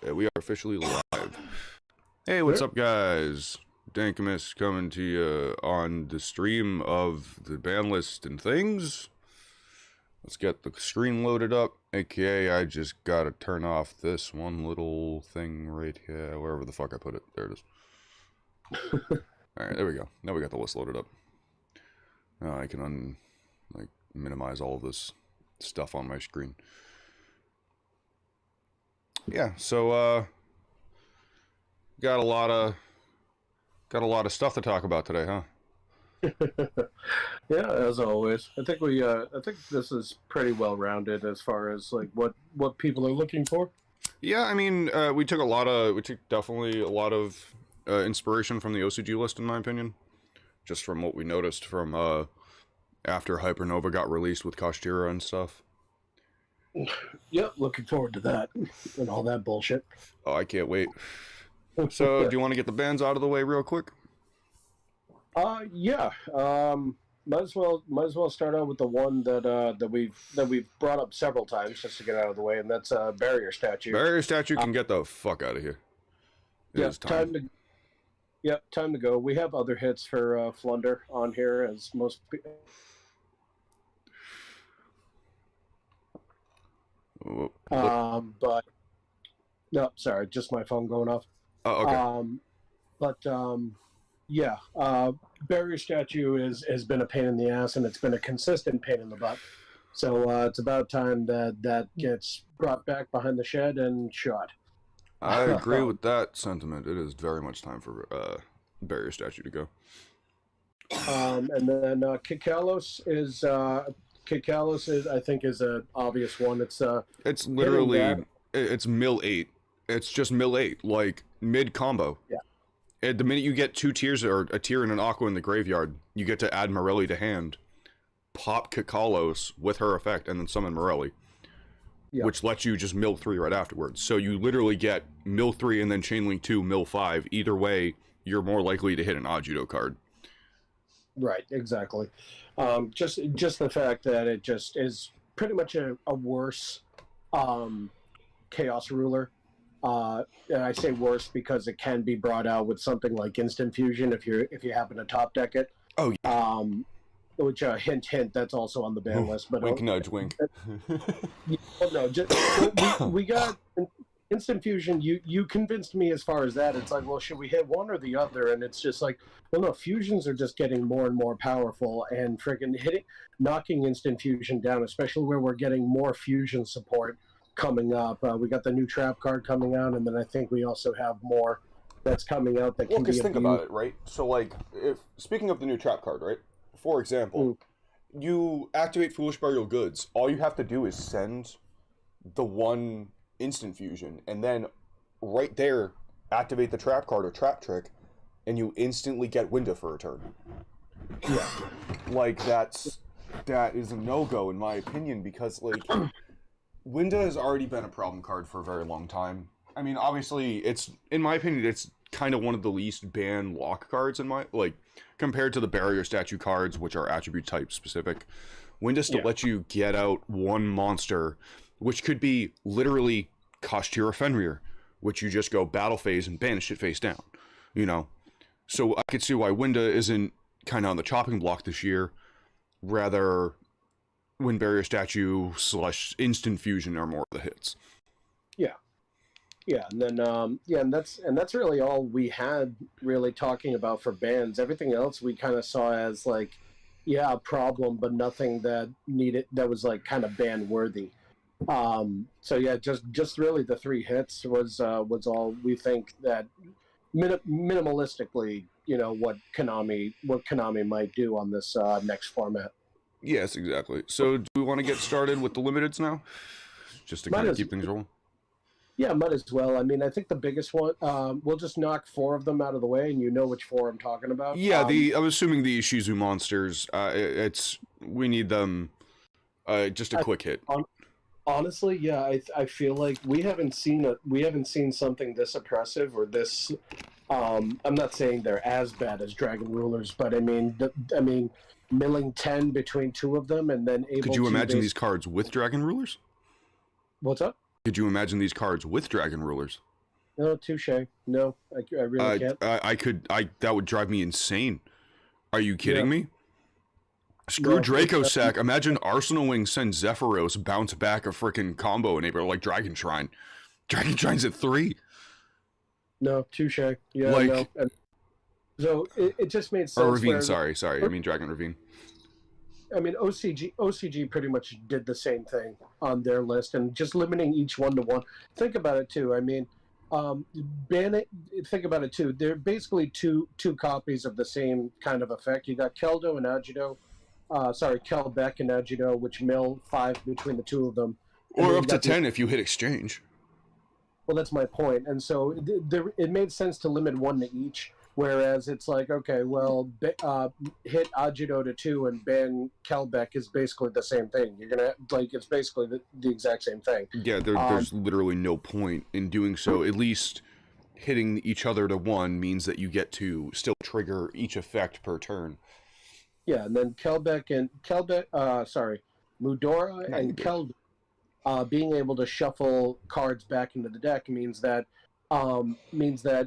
We are officially live. Hey, what's up, guys? Dankamus coming to you on the stream of the Banlist and things. Let's get the screen loaded up. AKA, I just gotta turn off this one little thing right here, wherever the fuck I put it. There it is. Alright, there we go. Now we got the list loaded up. Now I can minimize all of this stuff on my screen. Yeah, so got a lot of stuff to talk about today, huh? Yeah, as always. I think this is pretty well rounded as far as like what people are looking for. Yeah, I mean, we took definitely a lot of inspiration from the OCG list, in my opinion, just from what we noticed from after Hypernova got released with Kashtira and stuff. Yep, looking forward to that and all that bullshit. Oh, I can't wait. So, do you want to get the bands out of the way real quick? Yeah. Might as well start out with the one that we've brought up several times just to get out of the way, and that's Barrier Statue. Barrier Statue can get the fuck out of here. Time to go. We have other hits for Flunder on here, as most people. But no, sorry, just my phone going off. Oh, okay. Yeah, Barrier Statue has been a pain in the ass, and it's been a consistent pain in the butt. So it's about time that gets brought back behind the shed and shot. I agree with that sentiment. It is very much time for Barrier Statue to go. And then Kikalos is I think is an obvious one. It's literally it's mill 8. It's just mill 8, like mid combo. Yeah. And the minute you get 2 tiers or a tier and an aqua in the graveyard, you get to add Morelli to hand, pop Kikalos with her effect, and then summon Morelli. Yeah. Which lets you just mill 3 right afterwards. So you literally get mill 3 and then chainlink 2, mill 5. Either way, you're more likely to hit an Ajudo card. Right, exactly. Just the fact that it just is pretty much a worse Chaos Ruler. And I say worse because it can be brought out with something like Instant Fusion if you happen to top deck it. Oh yeah. Which hint, that's also on the ban list. But wink, nudge, wink. We got Instant Fusion. You convinced me as far as that. It's like, well, should we hit one or the other? And it's just like, well, no, fusions are just getting more and more powerful, and freaking knocking Instant Fusion down, especially where we're getting more fusion support coming up. We got the new trap card coming out, and then I think we also have more that's coming out that can be. Think about it, right? So, like, speaking of the new trap card, right? For example, you activate Foolish Burial Goods. All you have to do is send the one Instant Fusion, and then right there, activate the trap card or trap trick, and you instantly get Winda for a turn. Yeah. Like, that is a no-go, in my opinion, because, like, Winda has already been a problem card for a very long time. I mean, obviously, in my opinion, it's kind of one of the least banned lock cards compared to the Barrier Statue cards, which are attribute type specific. Winda still lets you get out one monster, which could be literally Kashtira Fenrir, which you just go battle phase and banish it face down, you know? So I could see why Winda isn't kind of on the chopping block this year. Rather, when Barrier Statue / Instant Fusion are more of the hits. Yeah, and then and that's really all we had really talking about for bans. Everything else we kind of saw as like, a problem, but nothing that was like kind of ban worthy. So yeah, just really the 3 hits was all we think that minimalistically, what Konami might do on this next format. Yes, exactly. So do we want to get started with the limiteds now? Just to kind of keep things rolling? Yeah, might as well. I mean, I think the biggest one, we'll just knock 4 of them out of the way, and you know which 4 I'm talking about. Yeah, I'm assuming the Shizu monsters, we need them, just a quick hit. Honestly, yeah, I feel like we haven't seen something this oppressive or this, I'm not saying they're as bad as Dragon Rulers, but I mean, milling 10 between 2 of them and then able to... Could you imagine these cards with Dragon Rulers? What's up? Could you imagine these cards with Dragon Rulers? No, touche. No, I really can't. That would drive me insane. Are you kidding Yeah. me? Screw No, Draco Sack. Imagine Arsenal Wing send Zephyros bounce back a freaking combo enabler like Dragon Shrine. Dragon Shrine's at 3. no, touche. Yeah, Like, no. And so it just made or sense. Ravine, Where, sorry. I mean Dragon Ravine. I mean, OCG pretty much did the same thing on their list, and just limiting each one to one. Think about it too. I mean, ban it. Think about it too. They're basically two copies of the same kind of effect. You got Keldo and Agito. Kelbeck and Agito, which mill 5 between the two of them. Or up to 10 if you hit exchange. Well, that's my point. And so it made sense to limit 1 to each. Whereas it's like, okay, well, hit Agito to 2 and ban Kelbeck is basically the same thing. You're gonna it's basically the exact same thing. Yeah, there's literally no point in doing so. At least hitting each other to 1 means that you get to still trigger each effect per turn. Yeah, and then Mudora and Kel, being able to shuffle cards back into the deck means that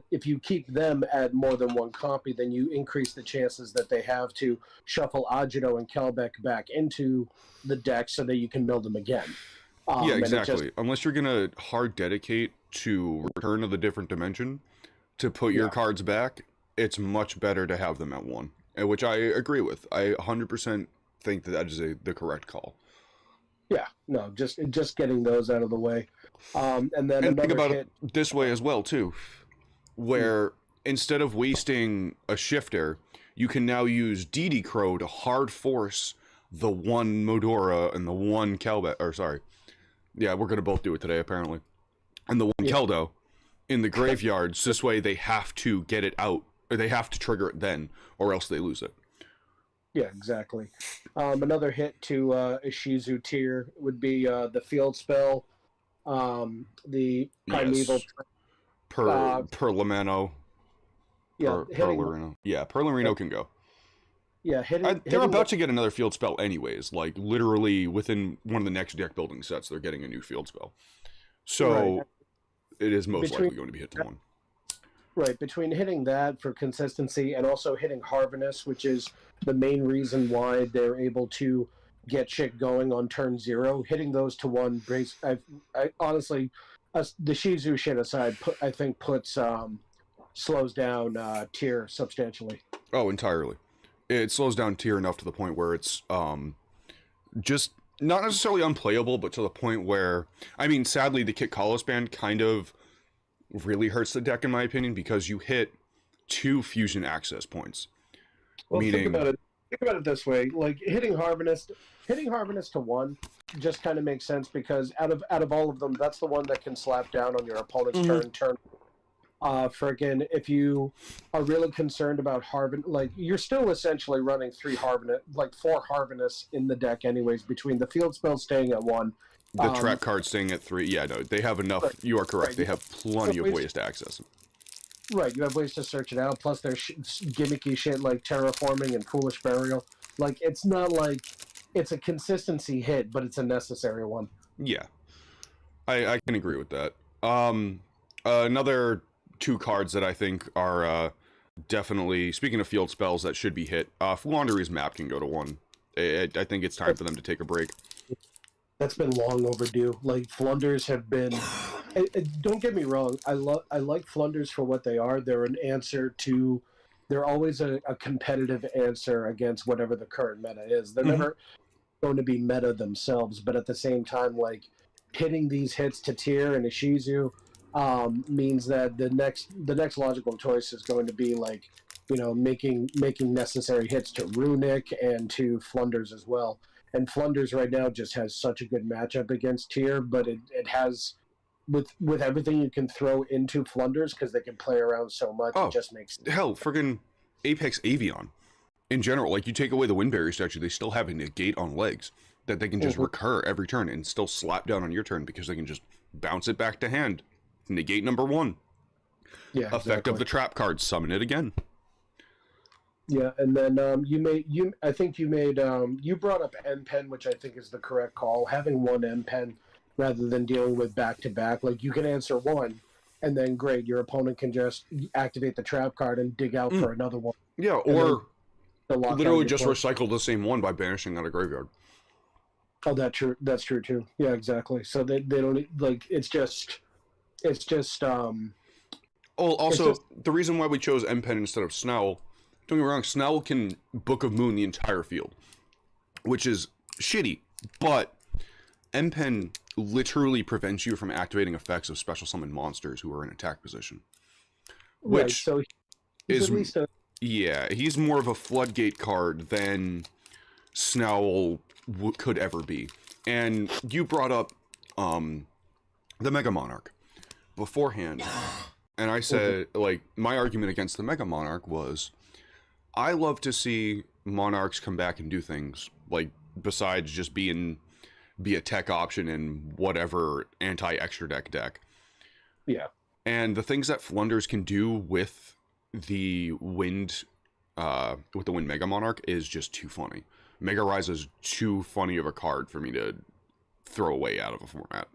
if you keep them at more than 1 copy, then you increase the chances that they have to shuffle Agito and Kelbeck back into the deck so that you can mill them again. Yeah, exactly. Unless you're gonna hard dedicate to Return of the Different Dimension to put your cards back, it's much better to have them at 1, which I agree with. I 100% think that is the correct call. Yeah, no, just getting those out of the way. And then think about it this way as well too, where instead of wasting a shifter, you can now use DD Crow to hard force the 1 Modora and the 1 Kelbeck. Or sorry, yeah, we're gonna both do it today apparently, and the 1 Keldo in the graveyards. This way, they have to get it out, or they have to trigger it then, or else they lose it. Yeah, exactly. Another hit to Ishizu tier would be the field spell, the primeval. Yes. Perlamano. Yeah, Perlarino. Yeah, Perlarino can go. Yeah, they're about to get another field spell anyways. Like, literally, within one of the next deck building sets, they're getting a new field spell. So, it is most likely going to be hit to 1. Right, between hitting that for consistency and also hitting Harvest, which is the main reason why they're able to get shit going on turn 0, hitting those to 1, I honestly, the Shizu shit aside, I think slows down tier substantially. Oh, entirely. It slows down tier enough to the point where it's just not necessarily unplayable, but to the point where, I mean, sadly, the Kit Kalos ban kind of really hurts the deck in my opinion, because you hit 2 fusion access points. Well, think about it this way: like hitting Harvest to 1 just kind of makes sense, because out of all of them, that's the one that can slap down on your opponent's turn. Friggin', if you are really concerned about Harvest, like you're still essentially running 4 Harvest in the deck anyways, between the field spell staying at 1. The trap card staying at 3. Yeah, no, they have enough. Right. You are correct. Right. They have plenty of ways to access them. Right, you have ways to search it out. Plus, there's gimmicky shit like terraforming and foolish burial. Like, it's not like it's a consistency hit, but it's a necessary one. Yeah, I can agree with that. Another 2 cards that I think are definitely, speaking of field spells that should be hit, Flaundery's map can go to 1. I think it's time for them to take a break. That's been long overdue. Like, Flunders have been... don't get me wrong. I like Flunders for what they are. They're an answer to... They're always a competitive answer against whatever the current meta is. They're never going to be meta themselves, but at the same time, like, hitting these hits to tier and Ishizu means that the next logical choice is going to be, like, you know, making necessary hits to Runic and to Flunders as well. And Flunders right now just has such a good matchup against tier, but it has, with everything you can throw into Flunders, because they can play around so much, it just makes sense. Hell, friggin' Apex Avion. In general, like, you take away the Windberry statue, they still have a negate on legs that they can just recur every turn and still slap down on your turn, because they can just bounce it back to hand. Negate number 1. Yeah, Effect of the trap card, summon it again. Yeah, and then you brought up M-Pen, which I think is the correct call. Having 1 M-Pen rather than dealing with back-to-back. Like, you can answer 1, and then great, your opponent can just activate the trap card and dig out for another one. Yeah, And or lock literally out just your recycle the same one by banishing out a graveyard. Oh, that's true too. Yeah, exactly. So they don't like it's just Oh, also, it's just, the reason why we chose M-Pen instead of Snell, don't get me wrong, Snell can Book of Moon the entire field, which is shitty, but M-Pen literally prevents you from activating effects of special summon monsters who are in attack position. right. Which So he's is, at least yeah, he's more of a floodgate card than Snell could ever be. And you brought up the Mega Monarch beforehand. And I said, like, my argument against the Mega Monarch was, I love to see Monarchs come back and do things, like, besides just be a tech option in whatever anti-extra deck. Yeah. And the things that Flunders can do with the Wind Mega Monarch is just too funny. Mega Rise is too funny of a card for me to throw away out of a format.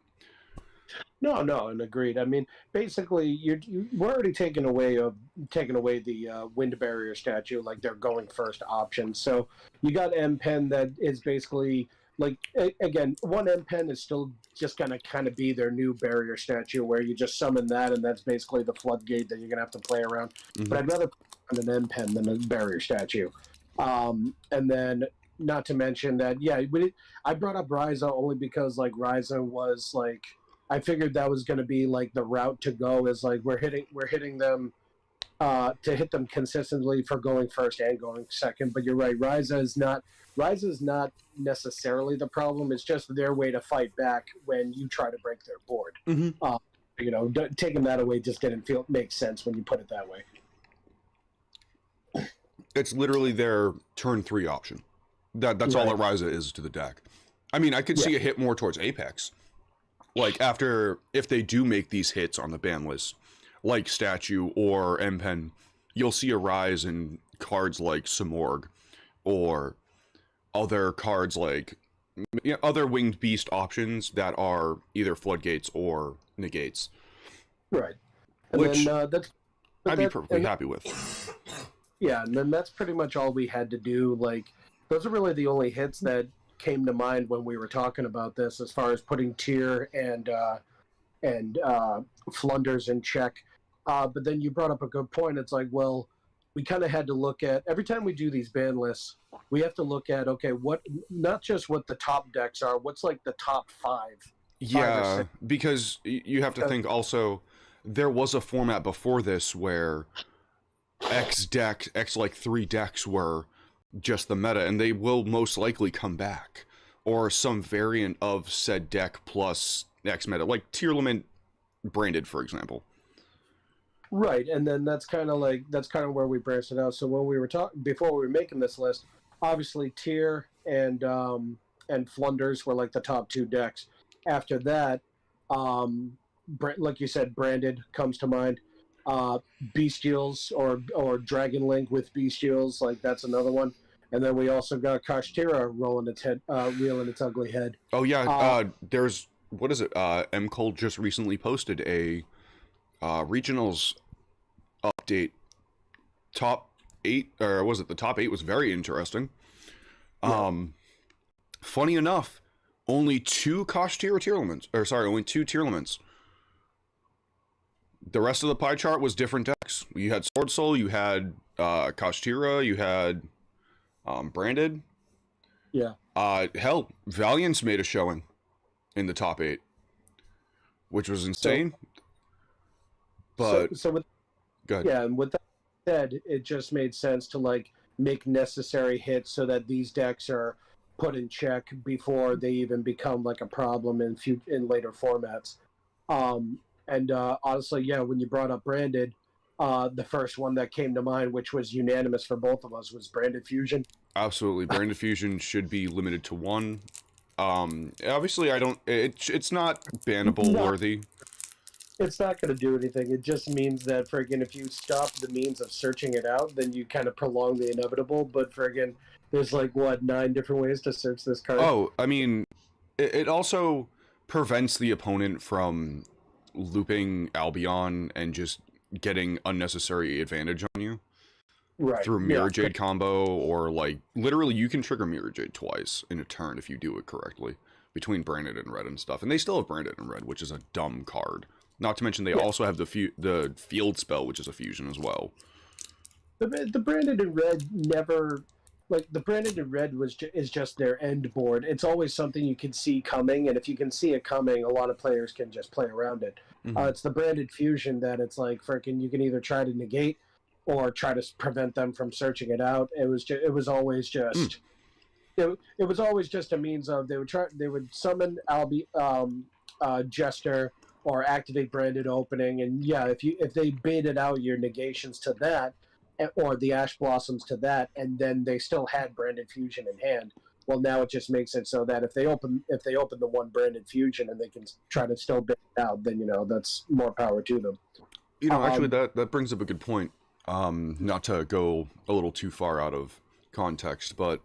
No, and agreed. I mean, basically, we're already taking away the wind barrier statue, like their going first option. So you got M-Pen that is basically like again, one M-Pen is still just gonna kind of be their new barrier statue, where you just summon that, and that's basically the floodgate that you're gonna have to play around. Mm-hmm. But I'd rather put an M-Pen than a barrier statue. And then, not to mention that, yeah, I brought up Ryza only because like Ryza was like. I figured that was going to be like the route to go. Is like we're hitting them to hit them consistently for going first and going second. But you're right, Ryza is not necessarily the problem. It's just their way to fight back when you try to break their board. Mm-hmm. Taking that away just didn't make sense when you put it that way. It's literally their turn 3 option. That's all that Ryza is to the deck. I mean, I could see a hit more towards Apex. Like, if they do make these hits on the ban list, like Statue or M-Pen, you'll see a rise in cards like Simorgh, or other cards like other Winged Beast options that are either Floodgates or Negates. Right. And which then, I'd be perfectly happy with. Yeah, and then that's pretty much all we had to do. Like, those are really the only hits that came to mind when we were talking about this, as far as putting Tyr and Flunders in check. But then you brought up a good point. It's like, well, we kind of had to look at, every time we do these ban lists, we have to look at, okay, not just what the top decks are, what's like the top five. Yeah, because you have to think also, there was a format before this where X like 3 decks were just the meta, and they will most likely come back, or some variant of said deck plus X meta, like Tier Lament Branded, for example. Right, and then that's kind of where we branched it out. So when we were before we were making this list, obviously Tyr and Flunders were like the top 2 decks. After that, like you said, Branded comes to mind. Bestials or Dragon Link with Bestials, like that's another one. And then we also got Kashtira reeling its ugly head. Oh yeah, there's, what is it? M-Cole just recently posted a regionals update. Top 8, or was it the top 8 was very interesting. Yeah. Funny enough, only 2 Kashtira tier elements, only 2 tier elements. The rest of the pie chart was different decks. You had Sword Soul, you had Kashtira, you had Branded. Yeah. Hell, Valiant's made a showing in the top 8, which was insane. But so with, go ahead. Yeah, and with that said, it just made sense to like make necessary hits so that these decks are put in check before they even become like a problem in later formats. And honestly, yeah, when you brought up Branded, the first one that came to mind, which was unanimous for both of us, was Branded Fusion. Absolutely, Branded Fusion should be limited to 1. Obviously, it's not bannable worthy. It's not going to do anything. It just means that, friggin', if you stop the means of searching it out, then you kind of prolong the inevitable. But, friggin', there's like, 9 different ways to search this card? Oh, I mean, it also prevents the opponent from, looping Albion and just getting unnecessary advantage on you Right. through Mirror Jade combo, or like literally you can trigger Mirror Jade twice in a turn if you do it correctly between Branded and Red and stuff. And they still have Branded and Red, which is a dumb card. Not to mention they also have the field spell, which is a fusion as well. The Branded and Red never, like, the Branded and Red is just their end board. It's always something you can see coming, and if you can see it coming, a lot of players can just play around it. It's the Branded Fusion that it's like freaking you can either try to negate or try to prevent them from searching it out. It was always just a means of they would summon Jester or activate Branded Opening, and if they baited out your negations to that, or the Ash Blossoms to that, and then they still had Branded Fusion in hand. Well, now it just makes it so that if they open the one Branded Fusion and they can try to still bait it out, then that's more power to them. Actually, that brings up a good point. Not to go a little too far out of context, but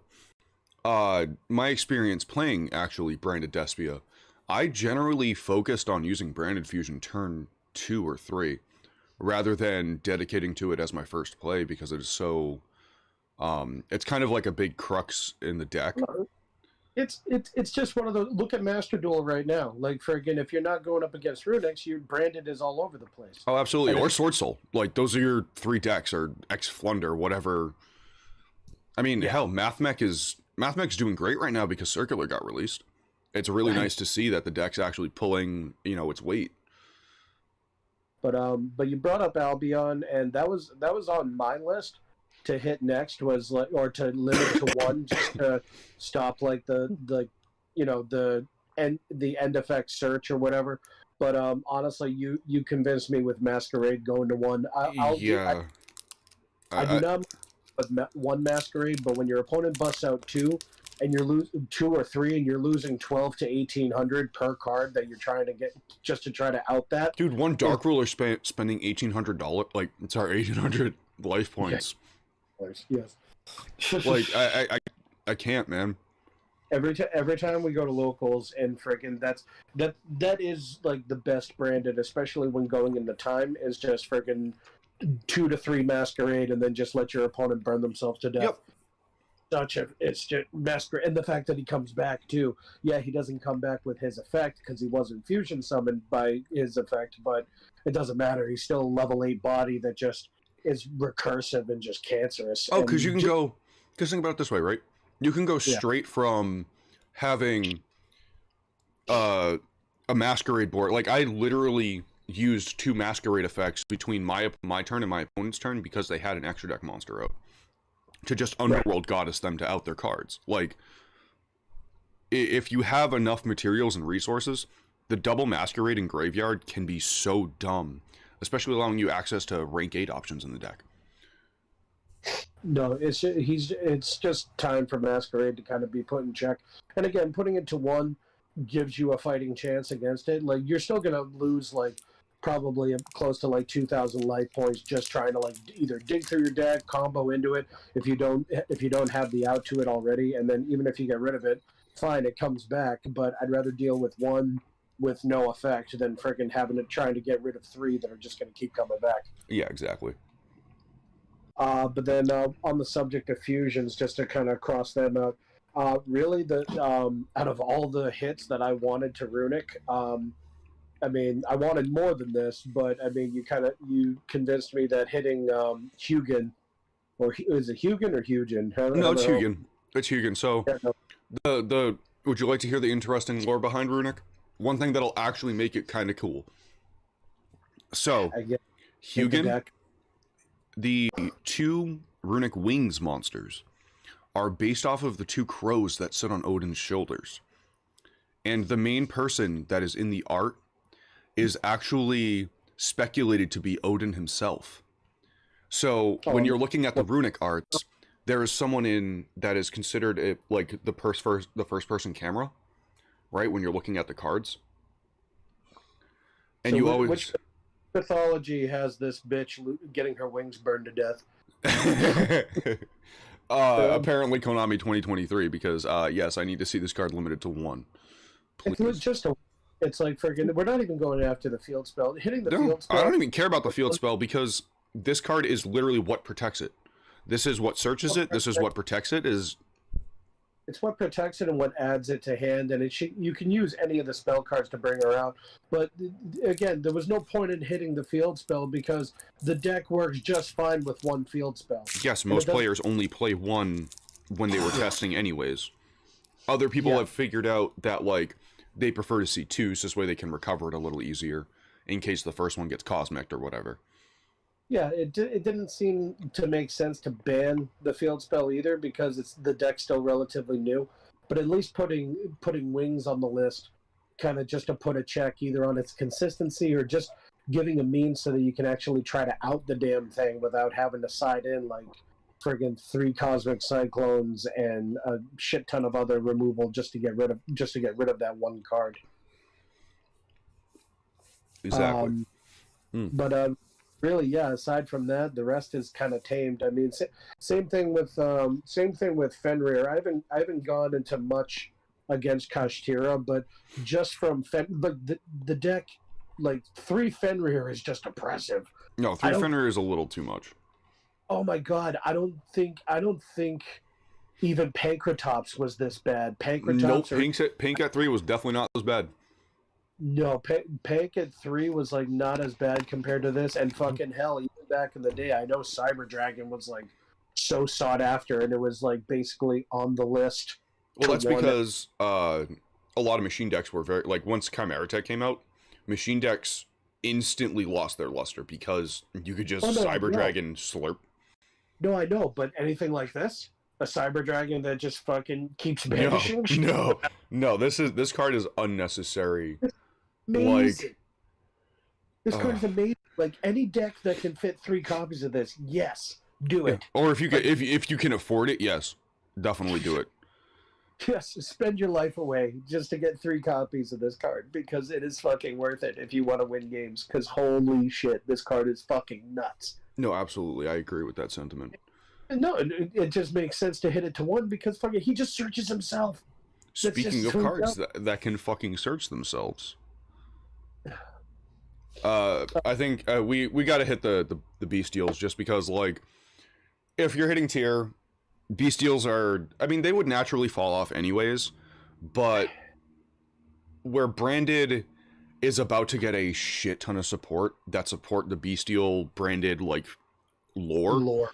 my experience playing actually Branded Despia, I generally focused on using Branded Fusion turn 2 or 3. Rather than dedicating to it as my first play, because it is so, it's kind of like a big crux in the deck. It's just one of those. Look at Master Duel right now. Like, for again, if you're not going up against Runix, your Branded is all over the place. Oh, absolutely. Or Sword Soul. Like, those are your 3 decks, or X Flunder, whatever. I mean, hell, Mathmech's doing great right now because Circular got released. It's really nice to see that the deck's actually pulling, its weight. But you brought up Albion, and that was on my list to hit next, or to limit to 1 just to stop like the end effect search or whatever. But honestly, you convinced me with Masquerade going to 1. I do not with 1 Masquerade, but when your opponent busts out 2. And you're losing 2 or 3, and you're losing 12 to 1,800 per card that you're trying to get just to try to out that. Dude, one Dark Ruler spending $1,800, 1,800 life points. Yes. Like I can't, man. Every time we go to locals, and freaking that is like the best Branded, especially when going into time, is just freaking 2 to 3 Masquerade, and then just let your opponent burn themselves to death. Yep. It's just Masquerade, and the fact that he comes back too. Yeah, he doesn't come back with his effect because he wasn't fusion summoned by his effect, but it doesn't matter. He's still a level 8 body that just is recursive and just cancerous. Oh, because you can go. Because think about it this way, right? You can go straight from having a Masquerade board. Like, I literally used 2 Masquerade effects between my turn and my opponent's turn because they had an extra deck monster out. To just Underworld Goddess them to out their cards. Like, if you have enough materials and resources, the double Masquerade in Graveyard can be so dumb, especially allowing you access to rank 8 options in the deck. No, it's just time for Masquerade to kind of be put in check. And again, putting it to 1 gives you a fighting chance against it. Like, you're still going to lose, like, probably close to like 2,000 life points just trying to like either dig through your deck, combo into it if you don't have the out to it already, and then even if you get rid of it, fine, it comes back. But I'd rather deal with 1 with no effect than freaking trying to get rid of 3 that are just going to keep coming back. Yeah, exactly. But then on the subject of fusions, just to kind of cross them out, really out of all the hits that I wanted to Runic, I mean, I wanted more than this, but I mean, you convinced me that hitting Hugin, or is it Hugin or Hugin? No, it's Hugin. It's Hugin. So, the would you like to hear the interesting lore behind Runic? One thing that'll actually make it kind of cool. So, Hugin, the 2 Runic Wings monsters are based off of the 2 crows that sit on Odin's shoulders. And the main person that is in the art is actually speculated to be Odin himself. So when you're looking at the Runic arts, there is someone in that is considered like the first person camera, right? When you're looking at the cards, and so which mythology has this bitch getting her wings burned to death? Apparently Konami 2023, because yes, I need to see this card limited to 1. Please. If it was just a It's like freaking. We're not even going after the field spell. Hitting the No, field spell. I don't even care about the field spell because this card is literally what protects it. This is what searches it. This is what protects it. It's what protects it and what adds it to hand, and you can use any of the spell cards to bring her out. But again, there was no point in hitting the field spell because the deck works just fine with one field spell. Yes, most players only play one when they were testing anyways. Other people have figured out that, like, they prefer to see two, so this way they can recover it a little easier in case the first one gets cosmic or whatever. Yeah, it didn't seem to make sense to ban the field spell either because the deck's still relatively new. But at least putting wings on the list, kind of just to put a check either on its consistency or just giving a means so that you can actually try to out the damn thing without having to side in like friggin' 3 cosmic cyclones and a shit ton of other removal just to get rid of that one card. Exactly. But really, yeah. Aside from that, the rest is kind of tamed. I mean, same thing with Fenrir. I haven't gone into much against Kashtira, but just from but the deck, like 3 Fenrir is just oppressive. No, 3 Fenrir is a little too much. Oh my god, I don't think even Pankratops was this bad. Pink at 3 was definitely not as bad. No, Pank at 3 was like not as bad compared to this, and fucking hell, even back in the day, I know Cyber Dragon was like so sought after, and it was like basically on the list. Well, that's because a lot of machine decks were very, like, once Chimera Tech came out, machine decks instantly lost their luster because you could just Cyber Dragon slurp. No, I know, but anything like this, a Cyber Dragon that just fucking keeps banishing. No, this card is unnecessary. Amazing. This card is amazing. Like any deck that can fit 3 copies of this, yes, do it. Or if you can afford it, yes, definitely do it. Yes, spend your life away just to get 3 copies of this card because it is fucking worth it if you want to win games. Because holy shit, this card is fucking nuts. No, absolutely, I agree with that sentiment. No, it just makes sense to hit it to 1 because fucking he just searches himself. Speaking of cards that can fucking search themselves, I think we got to hit the Bestials just because, like, if you're hitting tier, Bestials are, I mean, they would naturally fall off anyways, but where Branded is about to get a shit ton of support that support the Bestial branded, like, lore.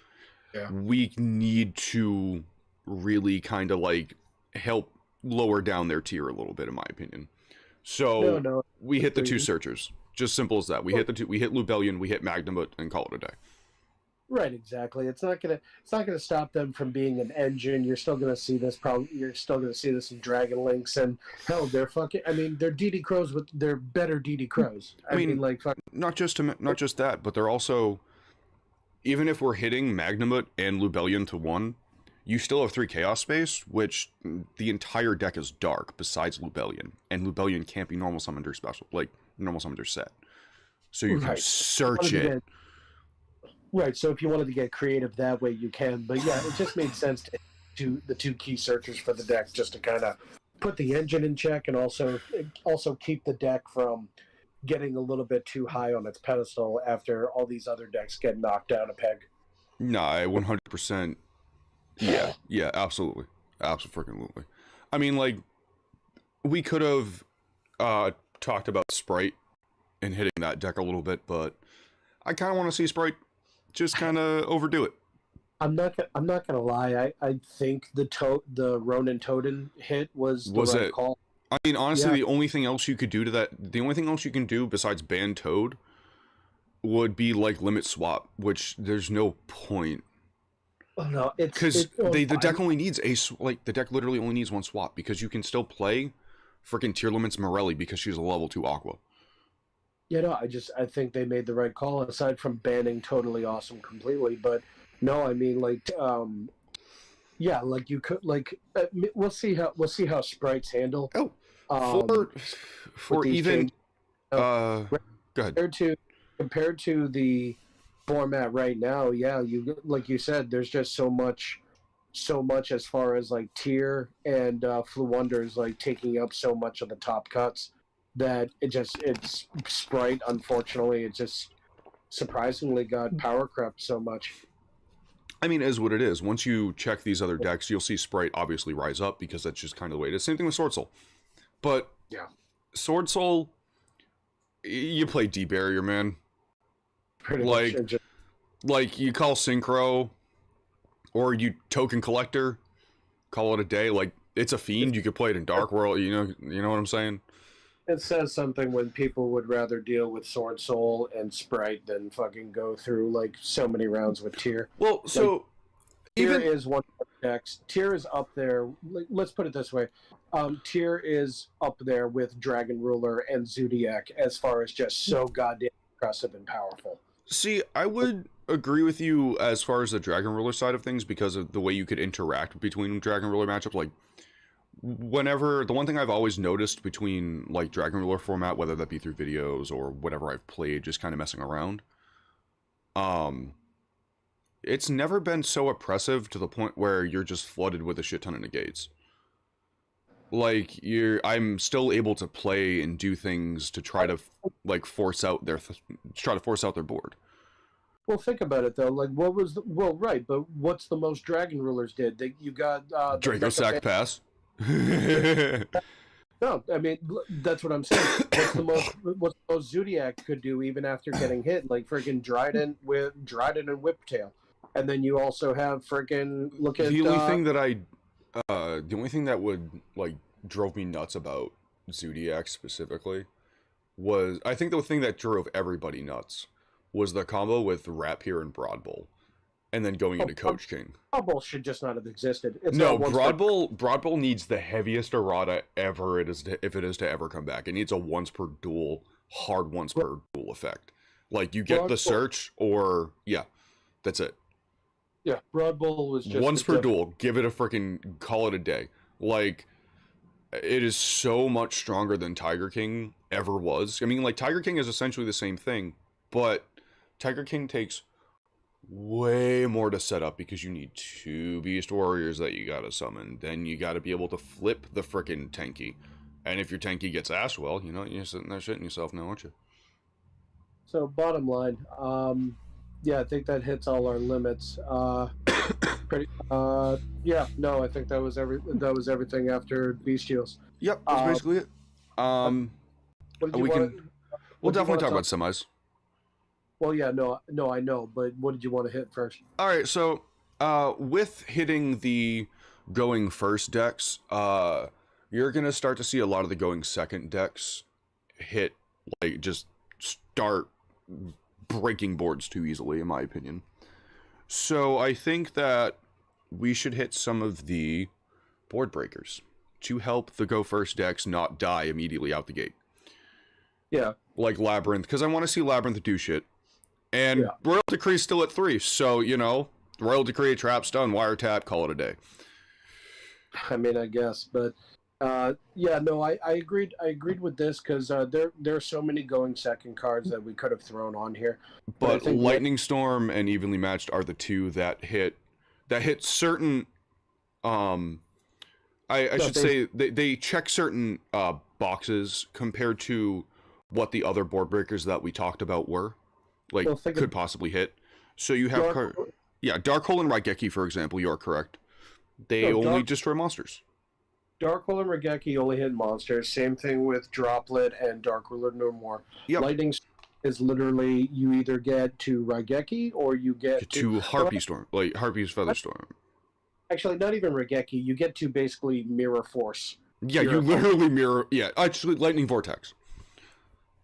Yeah. We need to really kind of, like, help lower down their tier a little bit, in my opinion. So we hit the 2 searchers. Just simple as that. We hit Lubellion, we hit Magnamut, and call it a day. Right, exactly. It's not gonna stop them from being an engine. You're still gonna see this You're still gonna see this in Dragon Links, and hell, they're fucking. I mean, they're DD Crows, but they're better DD Crows. I mean, like not just that, but they're also, even if we're hitting Magnamut and Lubellion to 1, you still have 3 Chaos Space, which the entire deck is dark besides Lubellion, and Lubellion can't be normal summoned or special, like normal summoned or set. So you can search it. Right, so if you wanted to get creative that way, you can. But yeah, it just made sense to do the 2 key searchers for the deck just to kind of put the engine in check and also keep the deck from getting a little bit too high on its pedestal after all these other decks get knocked down a peg. Nah, 100%. Yeah, absolutely. Absolutely. I mean, like, we could have talked about Sprite and hitting that deck a little bit, but I kind of want to see Sprite just kind of overdo it. I'm not gonna lie. I think the Ronin Totem hit was the right call. I mean, honestly, the only thing else you could do besides ban Toad would be like limit swap, which there's no point. Oh no, because the deck only needs the deck literally only needs 1 swap because you can still play freaking Tier Limits Morelli because she's a level 2 Aqua. Yeah, no, I think they made the right call aside from banning Totally Awesome completely. But no, I mean, like, yeah, like you could, like, we'll see how sprites handle. For even go ahead. Compared to the format right now, yeah, you like you said, there's just so much as far as like tier and Flu Wonders like taking up so much of the top cuts that it's Sprite, unfortunately, it just surprisingly got power crept so much. I mean, it is what it is. Once you check these other decks, you'll see Sprite obviously rise up because that's just kind of the way it is. Same thing with Sword Soul. But yeah, Sword Soul, you play D Barrier, man. pretty like, much. like you call Synchro, or you Token Collector, call it a day. Like, it's a fiend. You could play it in Dark World. You know what I'm saying? It says something when people would rather deal with Sword Soul and Sprite than fucking go through like so many rounds with Tier. Well, so Like, Tier even is one of the decks. Tier is up there. Let's put it this way: Tier is up there with Dragon Ruler and Zodiac as far as just so goddamn impressive and powerful. see, I would agree with you as far as the Dragon Ruler side of things because of the way you could interact between Dragon Ruler matchups. Like, whenever the one thing I've always noticed between like Dragon Ruler format, whether that be through videos or whatever I've played, just kind of messing around, it's never been so oppressive to the point where you're just flooded with a shit ton of negates. Like, I'm still able to play and do things to try to like force out their board. Well, think about it though. Like, what was right? But what's the most Dragon Rulers did? You got the Draco Sack Pass. No, I mean that's what I'm saying. What's the most Zodiac could do even after getting hit? Like freaking Dryden and Whiptail, and then you also have freaking the only thing that would like drove me nuts about Zodiac specifically was, I think the thing that drove everybody nuts was the combo with Rapier and Broadbull, and then going into Coach King. Broadbull should just not have existed. Broadbull needs the heaviest errata ever if it is to ever come back. It needs a once per duel effect. Like, you get the search, or that's it. Yeah, Broadbull was just once per duel. Give it a freaking call it a day. Like, it is so much stronger than Tiger King ever was. I mean, like, Tiger King is essentially the same thing, but Tiger King takes way more to set up because you need 2 Beast Warriors that you gotta summon. Then you gotta be able to flip the frickin' Tenki. And if your Tenki gets ass, well, you're sitting there shitting yourself now, aren't you? So, bottom line, I think that hits all our limits. I think that was everything after Bestials. Yep, that's basically it. We'll definitely talk about semis. Well, yeah, no, I know, but what did you want to hit first? All right, so with hitting the going first decks, you're gonna start to see a lot of the going second decks hit, like, just start breaking boards too easily, in my opinion. So I think that we should hit some of the board breakers to help the go first decks not die immediately out the gate. Yeah. Like Labyrinth, because I want to see Labyrinth do shit. And Royal Decree's still at 3, so, Royal Decree, trap, stun, wiretap, call it a day. I mean, I guess, but I agreed. I agreed with this because there are so many going second cards that we could have thrown on here. But Lightning Storm and Evenly Matched are the two that hit certain. They check certain boxes compared to what the other board breakers that we talked about were. Could possibly hit. So you have Dark Hole and Raigeki, for example. You are correct. They only destroy monsters. Dark Hole and Raigeki only hit monsters. Same thing with Droplet and Dark Ruler no more. Yep. Lightning is literally you either get to Raigeki or you get to Harpy Storm, like Harpy's Feather Storm. Actually, not even Raigeki. You get to basically Mirror Force. Yeah, you literally mirror. Yeah, actually, Lightning Vortex.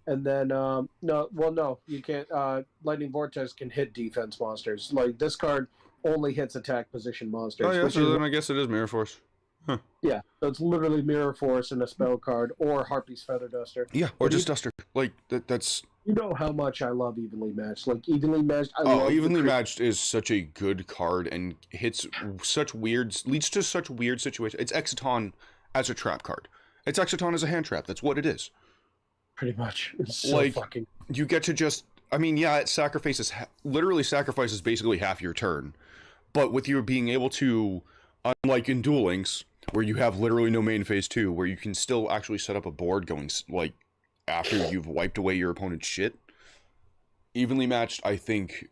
And then, you can't. Lightning Vortex can hit defense monsters. Like, this card only hits attack position monsters. Oh, yeah, so then I guess it is Mirror Force. Huh. Yeah, so it's literally Mirror Force and a spell card, or Harpy's Feather Duster. Yeah, or just Duster. Like, that's... You know how much I love Evenly Matched. Like, Evenly Matched, Evenly Matched is such a good card and leads to such weird situations. It's Exciton as a trap card. It's Exciton as a hand trap. That's what it is. Pretty much. It's so fucking... You get to just... I mean, yeah, it literally sacrifices basically half your turn. But with you being able to, unlike in Duel Links, where you have literally no main phase 2, where you can still actually set up a board going, like, after you've wiped away your opponent's shit. Evenly matched, I think,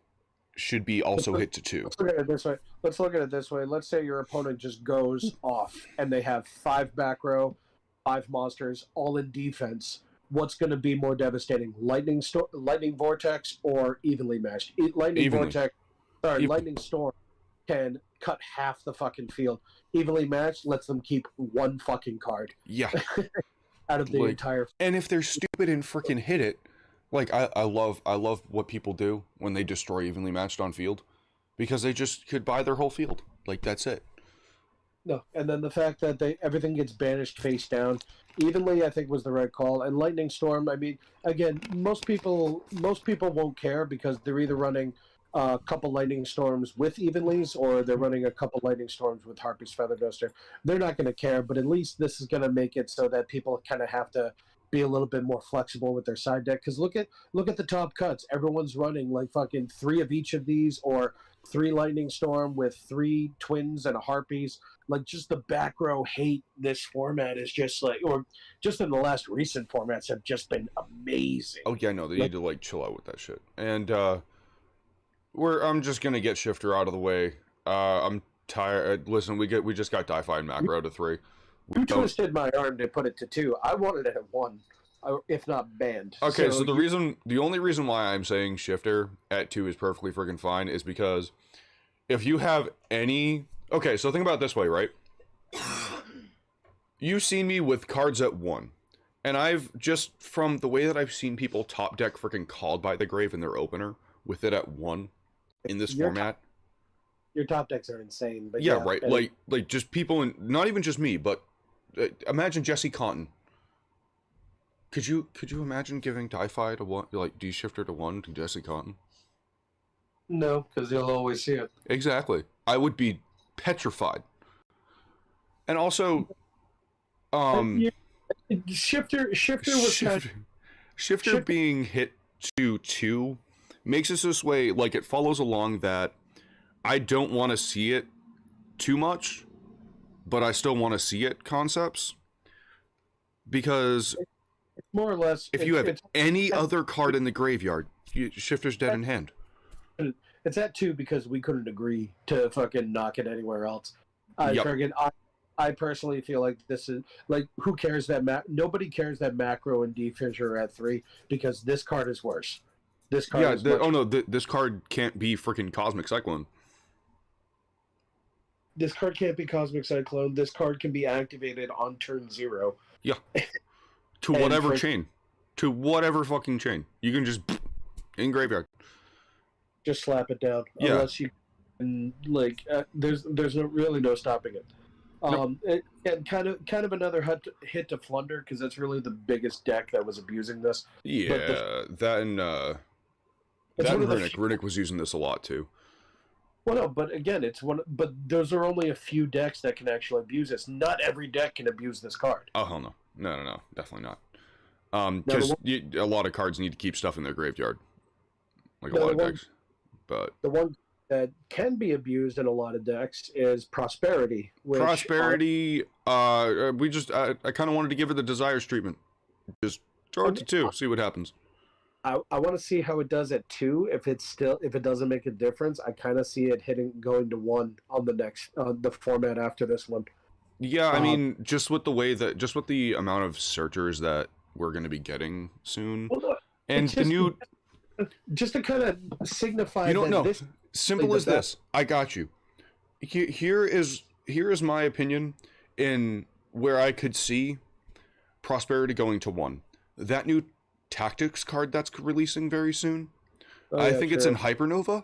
should be also hit to 2. Let's look at it this way. Let's say your opponent just goes off and they have 5 back row, 5 monsters, all in defense. What's going to be more devastating, Lightning Vortex or evenly matched? Lightning Storm can cut half the fucking field. Evenly matched lets them keep 1 fucking card. Yeah. Out of the entire. And if they're stupid and freaking hit it, like I love what people do when they destroy evenly matched on field, because they just could buy their whole field. Like, that's it. No, and then the fact that everything gets banished face down evenly, I think, was the right call. And Lightning Storm, I mean, again, most people won't care because they're either running a couple Lightning Storms with evenlies or they're running a couple Lightning Storms with Harpy's Feather Duster. They're not going to care, but at least this is going to make it so that people kind of have to be a little bit more flexible with their side deck. Because look at the top cuts. Everyone's running like fucking 3 of each of these, or 3 Lightning Storm with 3 twins and a Harpies. Like, just the back row hate this format is just like, or just in the last recent formats have just been amazing. Oh yeah, no, they need to like chill out with that shit. And I'm just gonna get Shifter out of the way. I'm tired. Listen, we just got Die-Fi and macro to 3. You twisted my arm to put it to 2. I wanted it at 1, if not banned. Okay, so the only reason why I'm saying Shifter at 2 is perfectly freaking fine is because if you have any... Okay, so think about it this way, right? You've seen me with cards at 1, and I've just, from the way that I've seen people top deck freaking Called by the Grave in their opener with it at 1 in this format... Your top decks are insane, but yeah, right. Like just people, and not even just me, but imagine Jesse Cotton. Could you imagine giving Die-Fi to 1, like D-Shifter to 1 to Jesse Cotton? No, because he'll always see it. Exactly. I would be petrified. And also, Shifter being hit to 2 makes it this way. Like, it follows along that. I don't want to see it too much, but I still want to see it concepts. Because it's more or less, if you have any other card in the graveyard, Shifter's dead in hand. It's at 2 because we couldn't agree to fucking knock it anywhere else. I personally feel like this is, like, who cares that nobody cares that macro and D-Fissure are at 3 because this card is worse. This card this card can't be freaking Cosmic Cyclone. This card can't be Cosmic Cyclone. This card can be activated on turn 0. Yeah. To whatever chain. To whatever fucking chain. You can just... in graveyard. Just slap it down. Yeah. Unless you... Like, there's really no stopping it. Nope. And kind of another hit to Flunder, because that's really the biggest deck that was abusing this. Yeah, that and Runic. Runic was using this a lot, too. Well, no, but again, but those are only a few decks that can actually abuse this. Not every deck can abuse this card. Oh, hell no. No, definitely not. Because a lot of cards need to keep stuff in their graveyard. Like a lot of decks. But the one that can be abused in a lot of decks is Prosperity. Prosperity, I kind of wanted to give it the Desires treatment. Just throw it to 2, see what happens. I want to see how it does at 2. If it doesn't make a difference, I kind of see it going to 1 on the next the format after this one. Yeah, I mean, just with the amount of searchers that we're going to be getting soon, and the new, just to kind of signify. This simple as this. I got you. Here is my opinion in where I could see Prosperity going to 1. That new Tactics card that's releasing very soon. I think it's in Hypernova.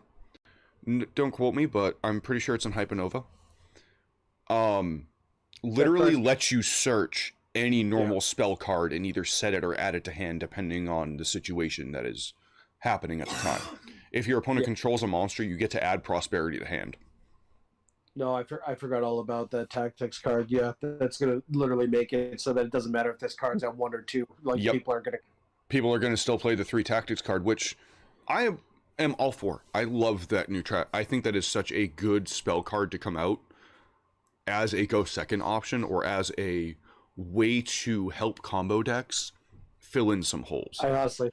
Don't quote me, but I'm pretty sure it's in Hypernova. Literally lets you search any normal spell card and either set it or add it to hand depending on the situation that is happening at the time. If your opponent controls a monster, you get to add Prosperity to hand. No, I forgot all about that Tactics card. Yeah, that's going to literally make it so that it doesn't matter if this card's at 1 or 2. Like, people are going to still play the 3 Tactics card, which I am all for. I love that new track. I think that is such a good spell card to come out as a go second option or as a way to help combo decks fill in some holes. I honestly,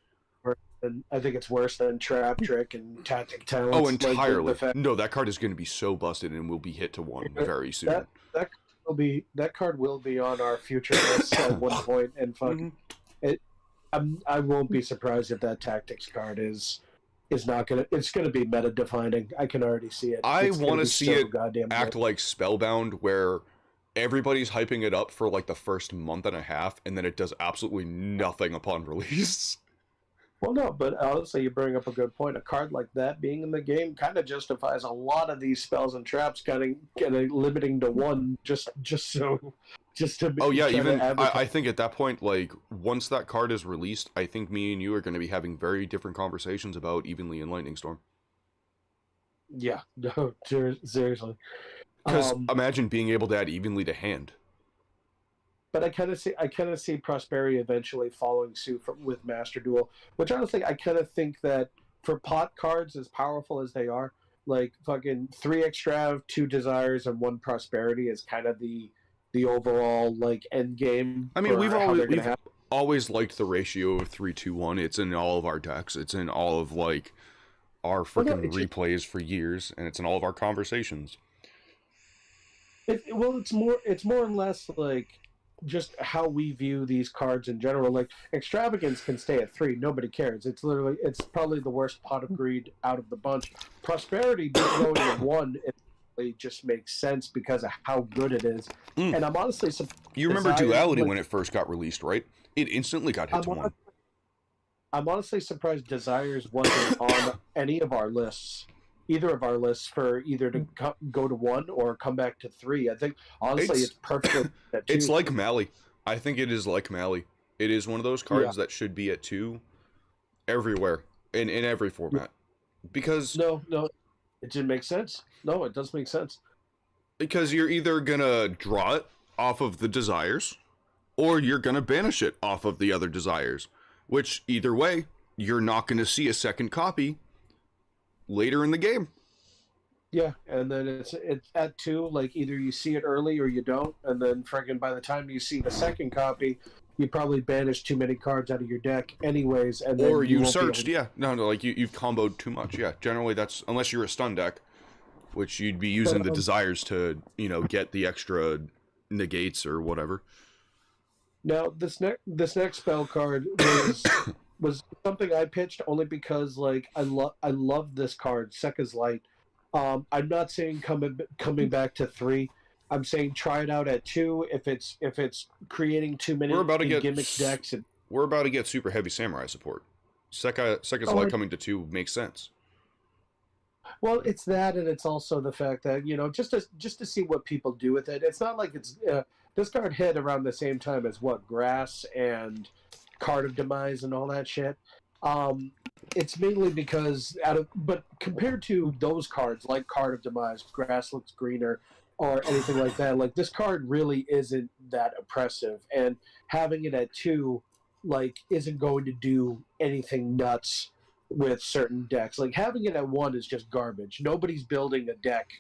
I think it's worse than Trap Trick and Tactic Talents. Oh, entirely. Like, No, that card is going to be so busted and will be hit to 1 very soon. That card will be on our future list at one point, and fucking it. I won't be surprised if that Tactics card is not gonna. It's gonna be meta defining. I can already see it. I want to see it act good. like Spellbound, where everybody's hyping it up for like the first month and a half, and then it does absolutely nothing upon release. Well, no, but honestly, you bring up a good point. A card like that being in the game kind of justifies a lot of these spells and traps getting limiting to 1 just to. Oh yeah, even I think at that point, like once that card is released, I think me and you are going to be having very different conversations about Evenly and Lightning Storm. Yeah, no, seriously. Because imagine being able to add Evenly to hand. But I kind of see Prosperity eventually following suit with Master Duel, which honestly I kind of think that for pot cards as powerful as they are, like fucking 3 Extrav, 2 Desires, and 1 Prosperity is kind of the overall like end game. I mean, we've always liked the ratio of 3-2-1. It's in all of our decks. It's in all of like our freaking replays for years, and it's in all of our conversations. It's more or less like just how we view these cards in general. Like Extravagance can stay at 3, nobody cares. It's probably the worst Pot of Greed out of the bunch. Prosperity going at 1, it just makes sense because of how good it is. And I'm honestly surprised. You remember Duality when it first got released, right? It instantly got hit to 1. I'm honestly surprised Desires wasn't on any of our lists. Either of our lists for either to go to 1 or come back to 3. I think honestly it's perfect at 2. It's like Mali. I think it is like Mali. It is one of those cards that should be at 2 everywhere in every format. Because no, it didn't make sense. No, it does make sense. Because you're either gonna draw it off of the Desires, or you're gonna banish it off of the other Desires. Which either way, you're not gonna see a second copy later in the game. Yeah, and then it's at 2, like either you see it early or you don't, and then friggin' by the time you see the second copy, you probably banished too many cards out of your deck anyways, and then or you searched, like you've comboed too much. Yeah, generally that's, unless you're a stun deck, which you'd be using the Desires to, get the extra negates or whatever. Now this next spell card was something I pitched only because like I love this card, Sekka's Light. I'm not saying coming back to 3. I'm saying try it out at 2 if it's creating too many gimmick decks. We're about to get super heavy Samurai support. Sekka's Light coming to 2 makes sense. Well, it's that, and it's also the fact that just to see what people do with it. It's not like it's this card hit around the same time as Grass and Card of Demise and all that shit. It's mainly because but compared to those cards like Card of Demise, Grass looks greener, or anything like that, like this card really isn't that oppressive, and having it at 2 like isn't going to do anything nuts with certain decks. Like having it at 1 is just garbage. Nobody's building a deck